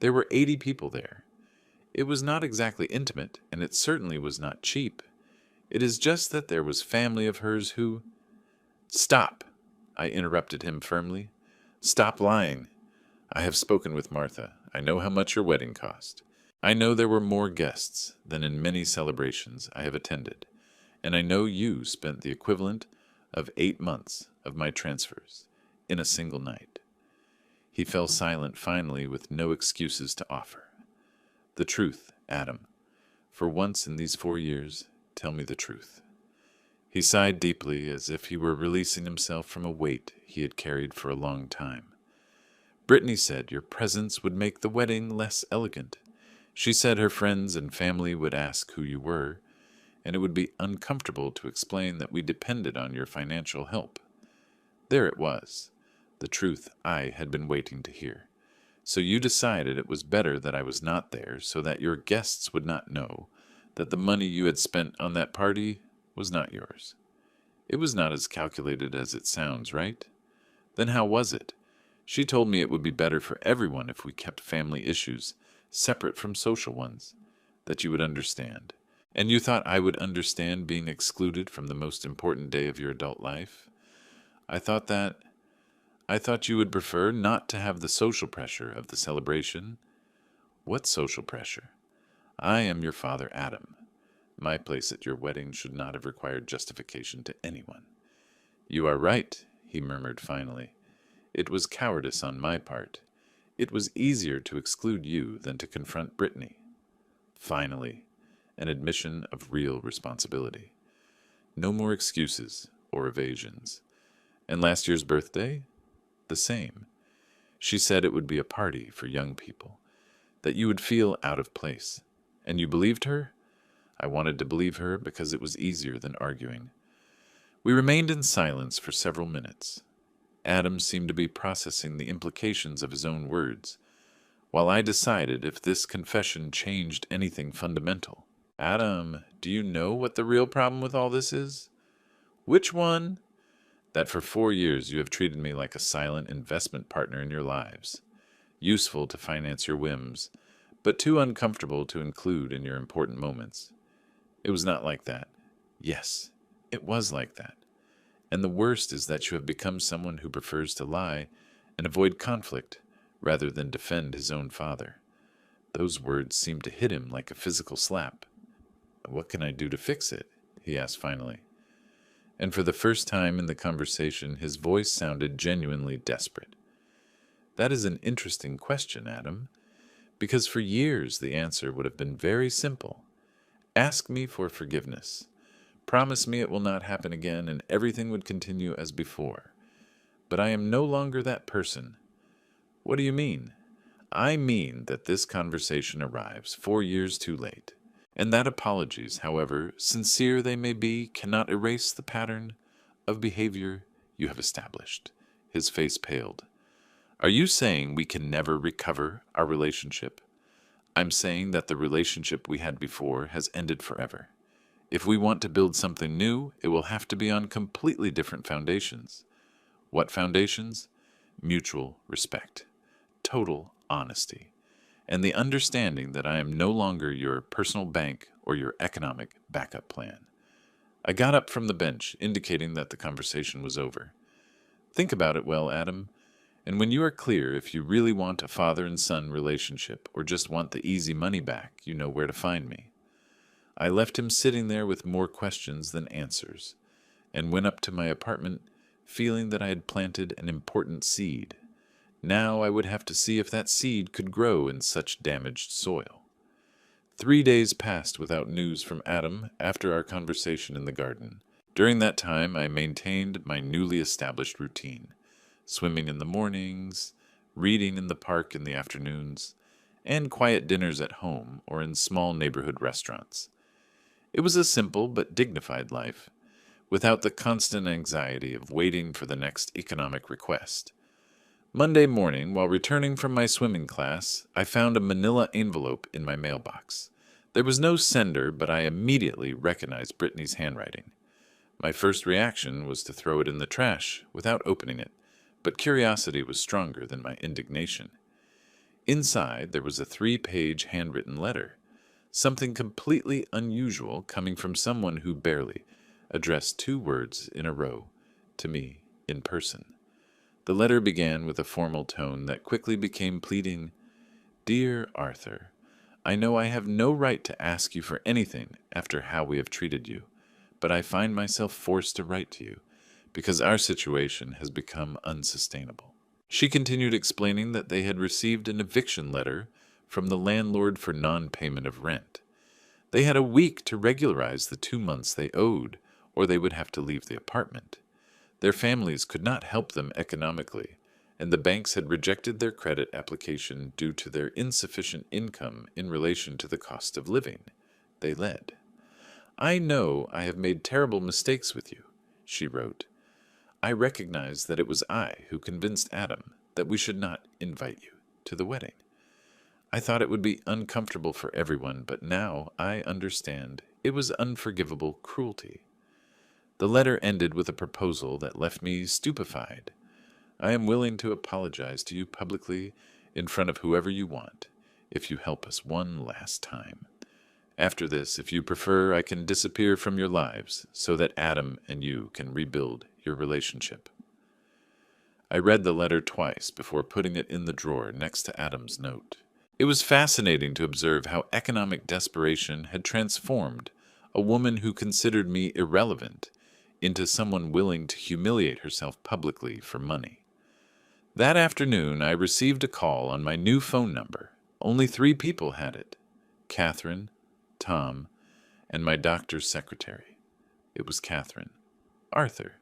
There were 80 people there. It was not exactly intimate, and it certainly was not cheap. It is just that there was family of hers who— "Stop!" I interrupted him firmly. "Stop lying. I have spoken with Martha. I know how much your wedding cost. I know there were more guests than in many celebrations I have attended, and I know you spent the equivalent of 8 months of my transfers in a single night." He fell silent finally, with no excuses to offer. "The truth, Adam. For once in these 4 years, tell me the truth." He sighed deeply, as if he were releasing himself from a weight he had carried for a long time. "Brittany said your presence would make the wedding less elegant. She said her friends and family would ask who you were, and it would be uncomfortable to explain that we depended on your financial help. There it was, the truth I had been waiting to hear. So you decided it was better that I was not there, so that your guests would not know that the money you had spent on that party was not yours. It was not as calculated as it sounds, right? Then how was it? She told me it would be better for everyone if we kept family issues separate from social ones, that you would understand. And you thought I would understand being excluded from the most important day of your adult life? I thought you would prefer not to have the social pressure of the celebration." "What social pressure? I am your father, Adam. My place at your wedding should not have required justification to anyone." "You are right," he murmured finally. "It was cowardice on my part. It was easier to exclude you than to confront Brittany. Finally, an admission of real responsibility. No more excuses or evasions. And last year's birthday? The same. She said it would be a party for young people, that you would feel out of place. And you believed her? I wanted to believe her because it was easier than arguing. We remained in silence for several minutes. Adam seemed to be processing the implications of his own words, while I decided if this confession changed anything fundamental. Adam, do you know what the real problem with all this is? Which one? That for 4 years you have treated me like a silent investment partner in your lives, useful to finance your whims, but too uncomfortable to include in your important moments. It was not like that. Yes, it was like that. And the worst is that you have become someone who prefers to lie and avoid conflict rather than defend his own father. Those words seemed to hit him like a physical slap. What can I do to fix it? He asked finally. And for the first time in the conversation, his voice sounded genuinely desperate. That is an interesting question, Adam, because for years the answer would have been very simple. Ask me for forgiveness. Promise me it will not happen again and everything would continue as before. But I am no longer that person. What do you mean? I mean that this conversation arrives 4 years too late, and that apologies, however sincere they may be, cannot erase the pattern of behavior you have established. His face paled. Are you saying we can never recover our relationship? I'm saying that the relationship we had before has ended forever. If we want to build something new, it will have to be on completely different foundations. What foundations? Mutual respect, total honesty, and the understanding that I am no longer your personal bank or your economic backup plan. I got up from the bench, indicating that the conversation was over. Think about it well, Adam, and when you are clear if you really want a father and son relationship or just want the easy money back, you know where to find me. I left him sitting there with more questions than answers, and went up to my apartment, feeling that I had planted an important seed. Now I would have to see if that seed could grow in such damaged soil. 3 days passed without news from Adam after our conversation in the garden. During that time I maintained my newly established routine, swimming in the mornings, reading in the park in the afternoons, and quiet dinners at home or in small neighborhood restaurants. It was a simple but dignified life, without the constant anxiety of waiting for the next economic request. Monday morning, while returning from my swimming class, I found a manila envelope in my mailbox. There was no sender, but I immediately recognized Brittany's handwriting. My first reaction was to throw it in the trash without opening it, but curiosity was stronger than my indignation. Inside, there was a 3-page handwritten letter, something completely unusual coming from someone who barely addressed 2 words in a row to me in person. The letter began with a formal tone that quickly became pleading. Dear Arthur, I know I have no right to ask you for anything after how we have treated you, but I find myself forced to write to you because our situation has become unsustainable. She continued explaining that they had received an eviction letter from the landlord for non-payment of rent. They had a week to regularize the 2 months they owed, or they would have to leave the apartment. Their families could not help them economically, and the banks had rejected their credit application due to their insufficient income in relation to the cost of living they led. I know I have made terrible mistakes with you, she wrote. I recognize that it was I who convinced Adam that we should not invite you to the wedding. I thought it would be uncomfortable for everyone, but now I understand it was unforgivable cruelty. The letter ended with a proposal that left me stupefied. I am willing to apologize to you publicly in front of whoever you want, if you help us one last time. After this, if you prefer, I can disappear from your lives so that Adam and you can rebuild your relationship. I read the letter twice before putting it in the drawer next to Adam's note. It was fascinating to observe how economic desperation had transformed a woman who considered me irrelevant into someone willing to humiliate herself publicly for money. That afternoon, I received a call on my new phone number. Only 3 people had it: Catherine, Tom, and my doctor's secretary. It was Catherine. Arthur.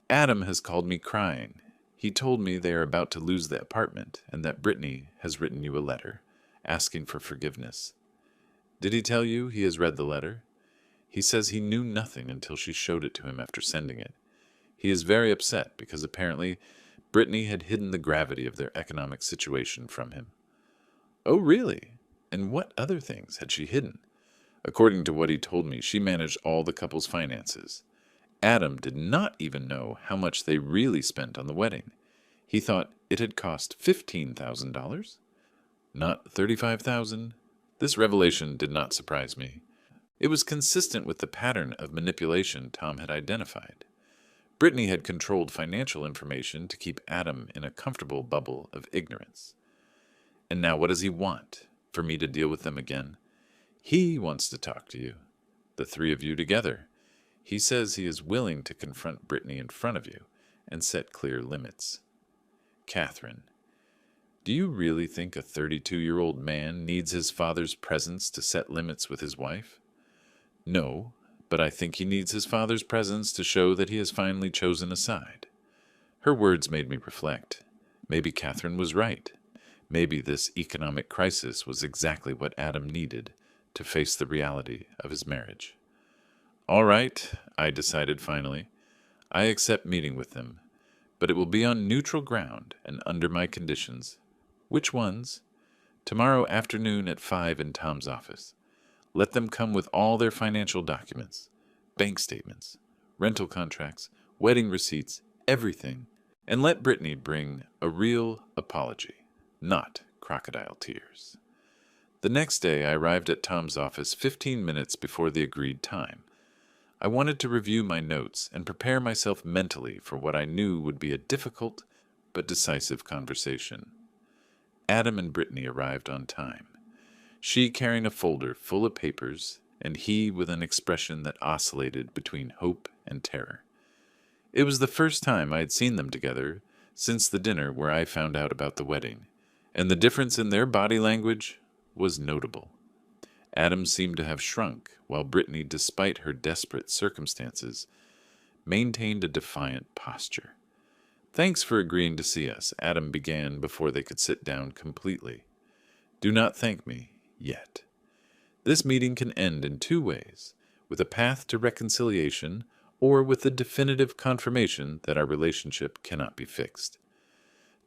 Adam has called me crying. He told me they are about to lose the apartment and that Brittany has written you a letter asking for forgiveness. Did he tell you he has read the letter? He says he knew nothing until she showed it to him after sending it. He is very upset because apparently Brittany had hidden the gravity of their economic situation from him. Oh, really? And what other things had she hidden? According to what he told me, she managed all the couple's finances. Adam did not even know how much they really spent on the wedding. He thought it had cost $15,000, not $35,000. This revelation did not surprise me. It was consistent with the pattern of manipulation Tom had identified. Brittany had controlled financial information to keep Adam in a comfortable bubble of ignorance. And now what does he want? For me to deal with them again? He wants to talk to you, the 3 of you together. He says he is willing to confront Brittany in front of you and set clear limits. Catherine, do you really think a 32-year-old man needs his father's presence to set limits with his wife? No, but I think he needs his father's presence to show that he has finally chosen a side. Her words made me reflect. Maybe Catherine was right. Maybe this economic crisis was exactly what Adam needed to face the reality of his marriage. All right, I decided finally. I accept meeting with them, but it will be on neutral ground and under my conditions. Which ones? Tomorrow afternoon at 5 in Tom's office. Let them come with all their financial documents, bank statements, rental contracts, wedding receipts, everything. And let Brittany bring a real apology, not crocodile tears. The next day I arrived at Tom's office 15 minutes before the agreed time. I wanted to review my notes and prepare myself mentally for what I knew would be a difficult but decisive conversation. Adam and Brittany arrived on time, she carrying a folder full of papers, and he with an expression that oscillated between hope and terror. It was the first time I had seen them together since the dinner where I found out about the wedding, and the difference in their body language was notable. Adam seemed to have shrunk, while Brittany, despite her desperate circumstances, maintained a defiant posture. Thanks for agreeing to see us, Adam began before they could sit down completely. Do not thank me yet. This meeting can end in 2 ways, with a path to reconciliation or with the definitive confirmation that our relationship cannot be fixed.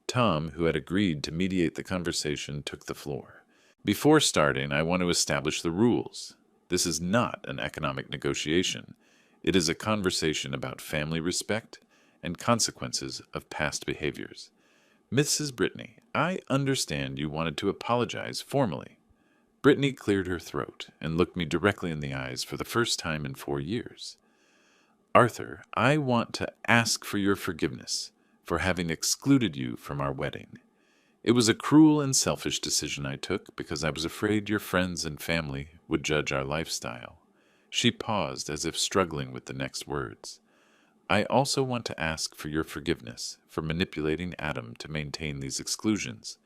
Tom, who had agreed to mediate the conversation, took the floor. Before starting, I want to establish the rules. This is not an economic negotiation. It is a conversation about family respect and consequences of past behaviors. Mrs. Brittany, I understand you wanted to apologize formally. Brittany cleared her throat and looked me directly in the eyes for the first time in 4 years. Arthur, I want to ask for your forgiveness for having excluded you from our wedding. It was a cruel and selfish decision I took because I was afraid your friends and family would judge our lifestyle. She paused as if struggling with the next words. I also want to ask for your forgiveness for manipulating Adam to maintain these exclusions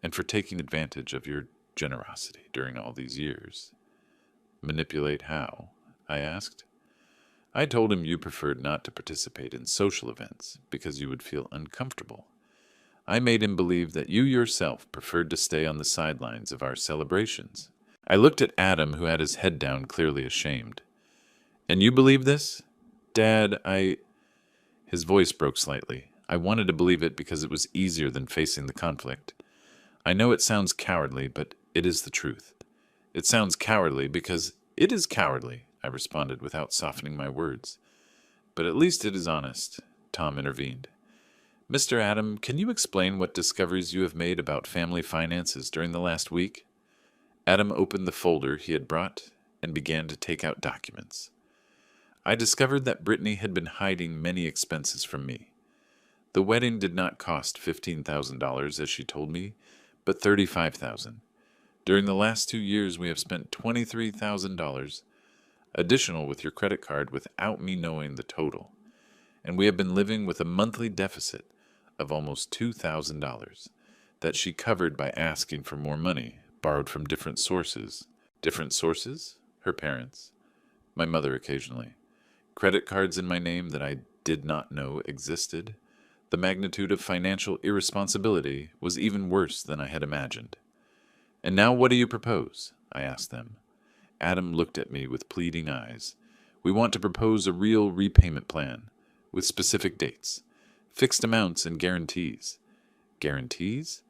and for taking advantage of your generosity during all these years. Manipulate how? I asked. I told him you preferred not to participate in social events because you would feel uncomfortable. I made him believe that you yourself preferred to stay on the sidelines of our celebrations. I looked at Adam, who had his head down, clearly ashamed. And you believe this? Dad, His voice broke slightly. I wanted to believe it because it was easier than facing the conflict. I know it sounds cowardly, but it is the truth. It sounds cowardly because it is cowardly, I responded without softening my words. But at least it is honest, Tom intervened. Mr. Adam, can you explain what discoveries you have made about family finances during the last week? Adam opened the folder he had brought and began to take out documents. I discovered that Brittany had been hiding many expenses from me. The wedding did not cost $15,000, as she told me, but $35,000. During the last 2 years, we have spent $23,000 additional with your credit card without me knowing the total. And we have been living with a monthly deficit of almost $2,000 that she covered by asking for more money, borrowed from different sources. Different sources? Her parents. My mother occasionally. Credit cards in my name that I did not know existed. The magnitude of financial irresponsibility was even worse than I had imagined. "And now what do you propose?" I asked them. Adam looked at me with pleading eyes. "We want to propose a real repayment plan, with specific dates, fixed amounts and guarantees." Guarantees?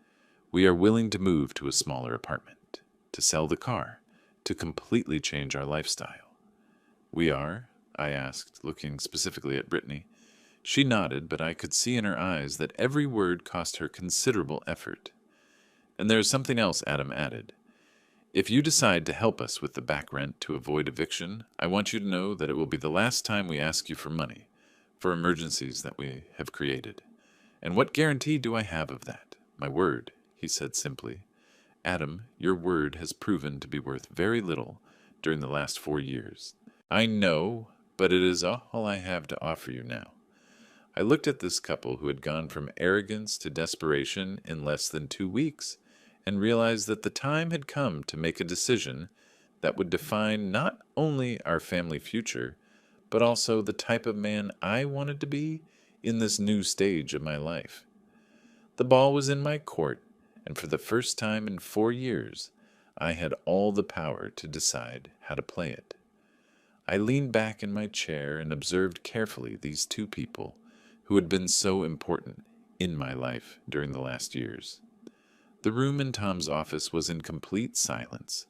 We are willing to move to a smaller apartment, to sell the car, to completely change our lifestyle. "We are?" I asked, looking specifically at Brittany. She nodded, but I could see in her eyes that every word cost her considerable effort. "And there is something else," Adam added. "If you decide to help us with the back rent to avoid eviction, I want you to know that it will be the last time we ask you for money, for emergencies that we have created. And what guarantee do I have of that? My word," he said simply. "Adam, your word has proven to be worth very little during the last 4 years. I know, but it is all I have to offer you now." I looked at this couple who had gone from arrogance to desperation in less than 2 weeks, and realized that the time had come to make a decision that would define not only our family future, but also the type of man I wanted to be in this new stage of my life. The ball was in my court, and for the first time in 4 years, I had all the power to decide how to play it. I leaned back in my chair and observed carefully these two people who had been so important in my life during the last years. The room in Tom's office was in complete silence,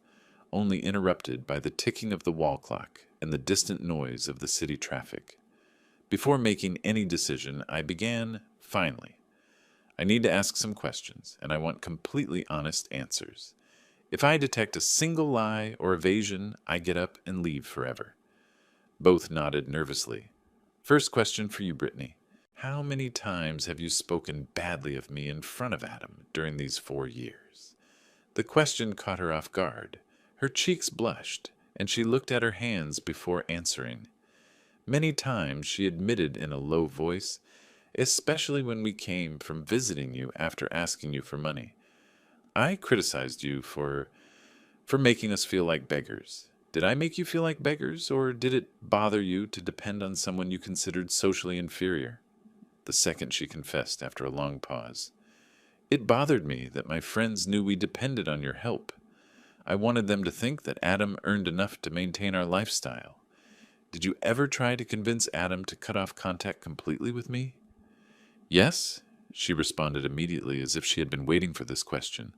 only interrupted by the ticking of the wall clock and the distant noise of the city traffic. Before making any decision, I began, finally. "I need to ask some questions, and I want completely honest answers. If I detect a single lie or evasion, I get up and leave forever." Both nodded nervously. "First question for you, Brittany. How many times have you spoken badly of me in front of Adam during these 4 years?" The question caught her off guard. Her cheeks blushed, and she looked at her hands before answering. "Many times," she admitted in a low voice, "especially when we came from visiting you after asking you for money. I criticized you for making us feel like beggars. Did I make you feel like beggars, or did it bother you to depend on someone you considered socially inferior?" The second she confessed after a long pause. "It bothered me that my friends knew we depended on your help. I wanted them to think that Adam earned enough to maintain our lifestyle. Did you ever try to convince Adam to cut off contact completely with me?" "Yes," she responded immediately, as if she had been waiting for this question.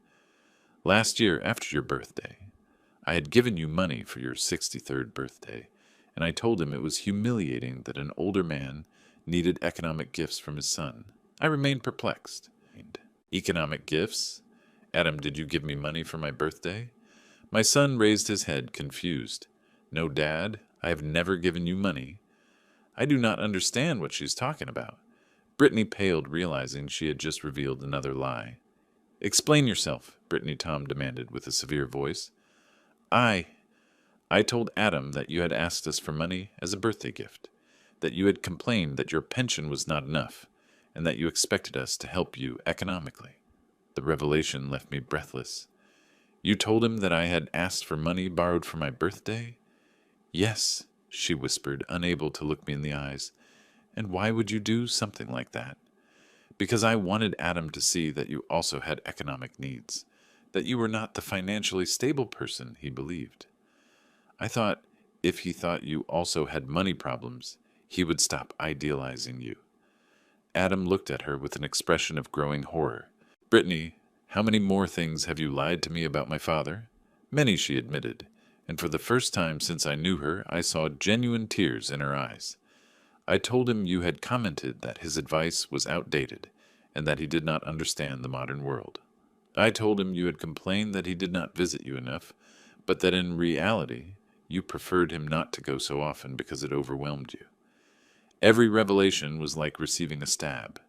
"Last year, after your birthday, I had given you money for your 63rd birthday, and I told him it was humiliating that an older man needed economic gifts from his son. I remained perplexed. Economic gifts? Adam, did you give me money for my birthday?" My son raised his head, confused. "No, Dad, I have never given you money." I do not understand what she's talking about. Brittany paled, realizing she had just revealed another lie. "Explain yourself," Brittany Tom demanded with a severe voice. I told Adam that you had asked us for money as a birthday gift, that you had complained that your pension was not enough, and that you expected us to help you economically." The revelation left me breathless. "You told him that I had asked for money borrowed for my birthday?" "Yes," she whispered, unable to look me in the eyes. "And why would you do something like that?" "Because I wanted Adam to see that you also had economic needs, that you were not the financially stable person he believed. I thought if he thought you also had money problems, he would stop idealizing you." Adam looked at her with an expression of growing horror. "Brittany, how many more things have you lied to me about my father?" "Many," she admitted, and for the first time since I knew her, I saw genuine tears in her eyes. "I told him you had commented that his advice was outdated, and that he did not understand the modern world. I told him you had complained that he did not visit you enough, but that in reality you preferred him not to go so often because it overwhelmed you. Every revelation was like receiving a stab.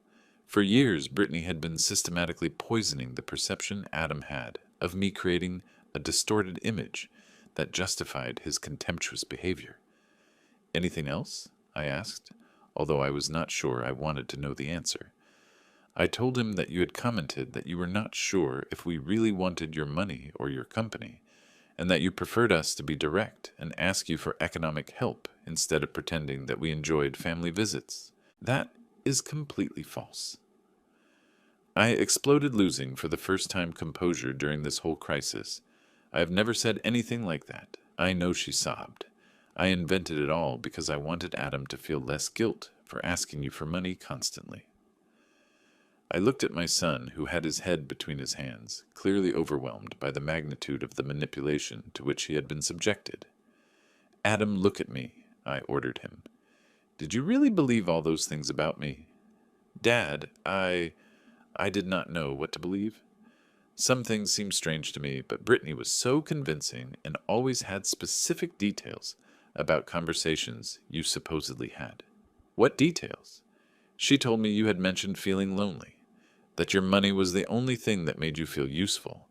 For years, Brittany had been systematically poisoning the perception Adam had of me, creating a distorted image that justified his contemptuous behavior." "Anything else?" I asked, although I was not sure I wanted to know the answer. I told him that you had commented that you were not sure if we really wanted your money or your company, and that you preferred us to be direct and ask you for economic help instead of pretending that we enjoyed family visits. That is completely false. I exploded, losing for the first time composure during this whole crisis. I have never said anything like that. I know, she sobbed. I invented it all because I wanted Adam to feel less guilt for asking you for money constantly. I looked at my son, who had his head between his hands, clearly overwhelmed by the magnitude of the manipulation to which he had been subjected. Adam, look at me, I ordered him. Did you really believe all those things about me? Dad, I did not know what to believe. Some things seemed strange to me, but Brittany was so convincing and always had specific details about conversations you supposedly had. What details? She told me you had mentioned feeling lonely, that your money was the only thing that made you feel useful,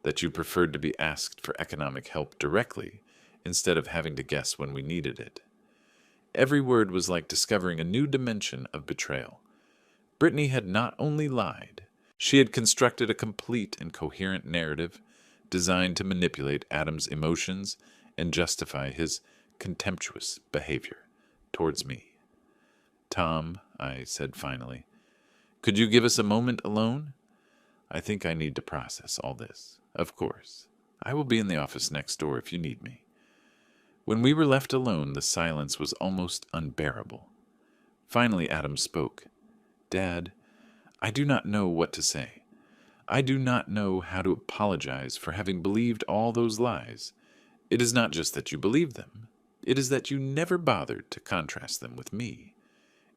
that you preferred to be asked for economic help directly instead of having to guess when we needed it. Every word was like discovering a new dimension of betrayal. Brittany had not only lied, she had constructed a complete and coherent narrative designed to manipulate Adam's emotions and justify his contemptuous behavior towards me. Tom, I said finally, could you give us a moment alone? I think I need to process all this. Of course. I will be in the office next door if you need me. When we were left alone, the silence was almost unbearable. Finally, Adam spoke. Dad, I do not know what to say. I do not know how to apologize for having believed all those lies. It is not just that you believed them. It is that you never bothered to contrast them with me.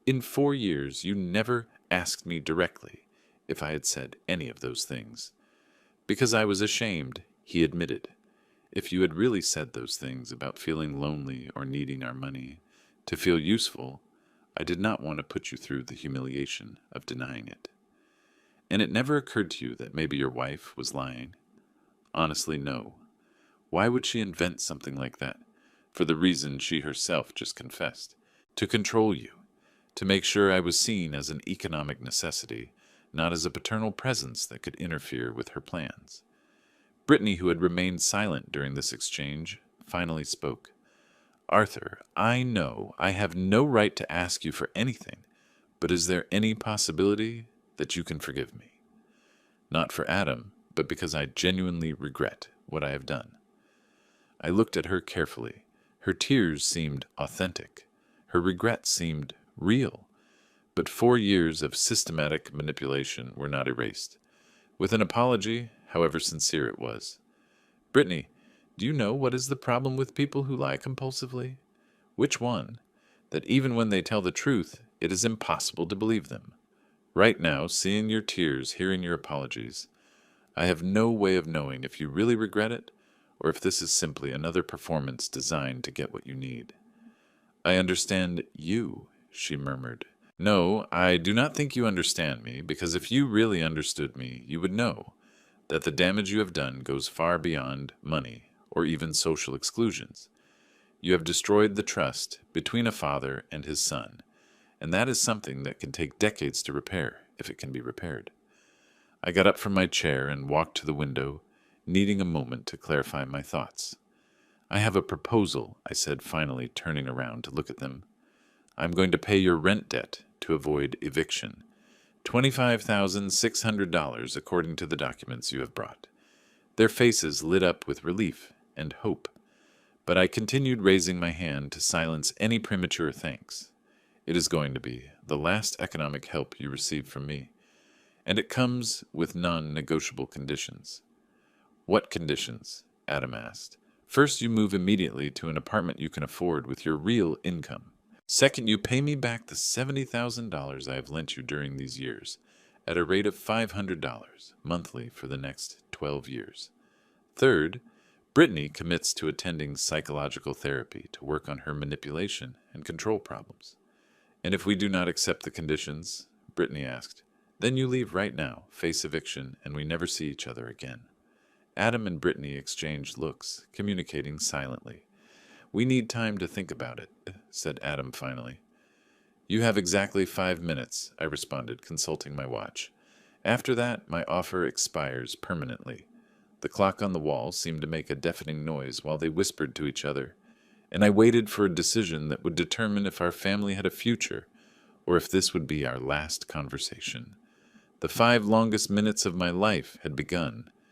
In 4 years, you never asked me directly if I had said any of those things. Because I was ashamed, he admitted. If you had really said those things about feeling lonely or needing our money to feel useful, I did not want to put you through the humiliation of denying it. And it never occurred to you that maybe your wife was lying? Honestly, no. Why would she invent something like that? For the reason she herself just confessed. To control you. To make sure I was seen as an economic necessity, not as a paternal presence that could interfere with her plans. Brittany, who had remained silent during this exchange, finally spoke. Arthur, I know I have no right to ask you for anything, but is there any possibility that you can forgive me? Not for Adam, but because I genuinely regret what I have done. I looked at her carefully. Her tears seemed authentic. Her regret seemed real. But 4 years of systematic manipulation were not erased. With an apology, however sincere it was. Brittany, do you know what is the problem with people who lie compulsively? Which one? That even when they tell the truth, it is impossible to believe them. Right now, seeing your tears, hearing your apologies, I have no way of knowing if you really regret it, or if this is simply another performance designed to get what you need. I understand you, she murmured. No, I do not think you understand me, because if you really understood me, you would know that the damage you have done goes far beyond money or even social exclusions. You have destroyed the trust between a father and his son, and that is something that can take decades to repair, if it can be repaired. I got up from my chair and walked to the window, needing a moment to clarify my thoughts. I have a proposal, I said, finally turning around to look at them. I'm going to pay your rent debt to avoid eviction. $25,600 according to the documents you have brought. Their faces lit up with relief and hope, but I continued raising my hand to silence any premature thanks. It is going to be the last economic help you receive from me, and it comes with non-negotiable conditions. What conditions? Adam asked. First, you move immediately to an apartment you can afford with your real income. Second, you pay me back the $70,000 I have lent you during these years, at a rate of $500 monthly for the next 12 years. Third, Brittany commits to attending psychological therapy to work on her manipulation and control problems. And if we do not accept the conditions, Brittany asked, then you leave right now, face eviction, and we never see each other again. Adam and Brittany exchanged looks, communicating silently. We need time to think about it, said Adam finally. You have exactly 5 minutes, I responded, consulting my watch. After that, my offer expires permanently. The clock on the wall seemed to make a deafening noise while they whispered to each other, and I waited for a decision that would determine if our family had a future, or if this would be our last conversation. The 5 longest minutes of my life had begun,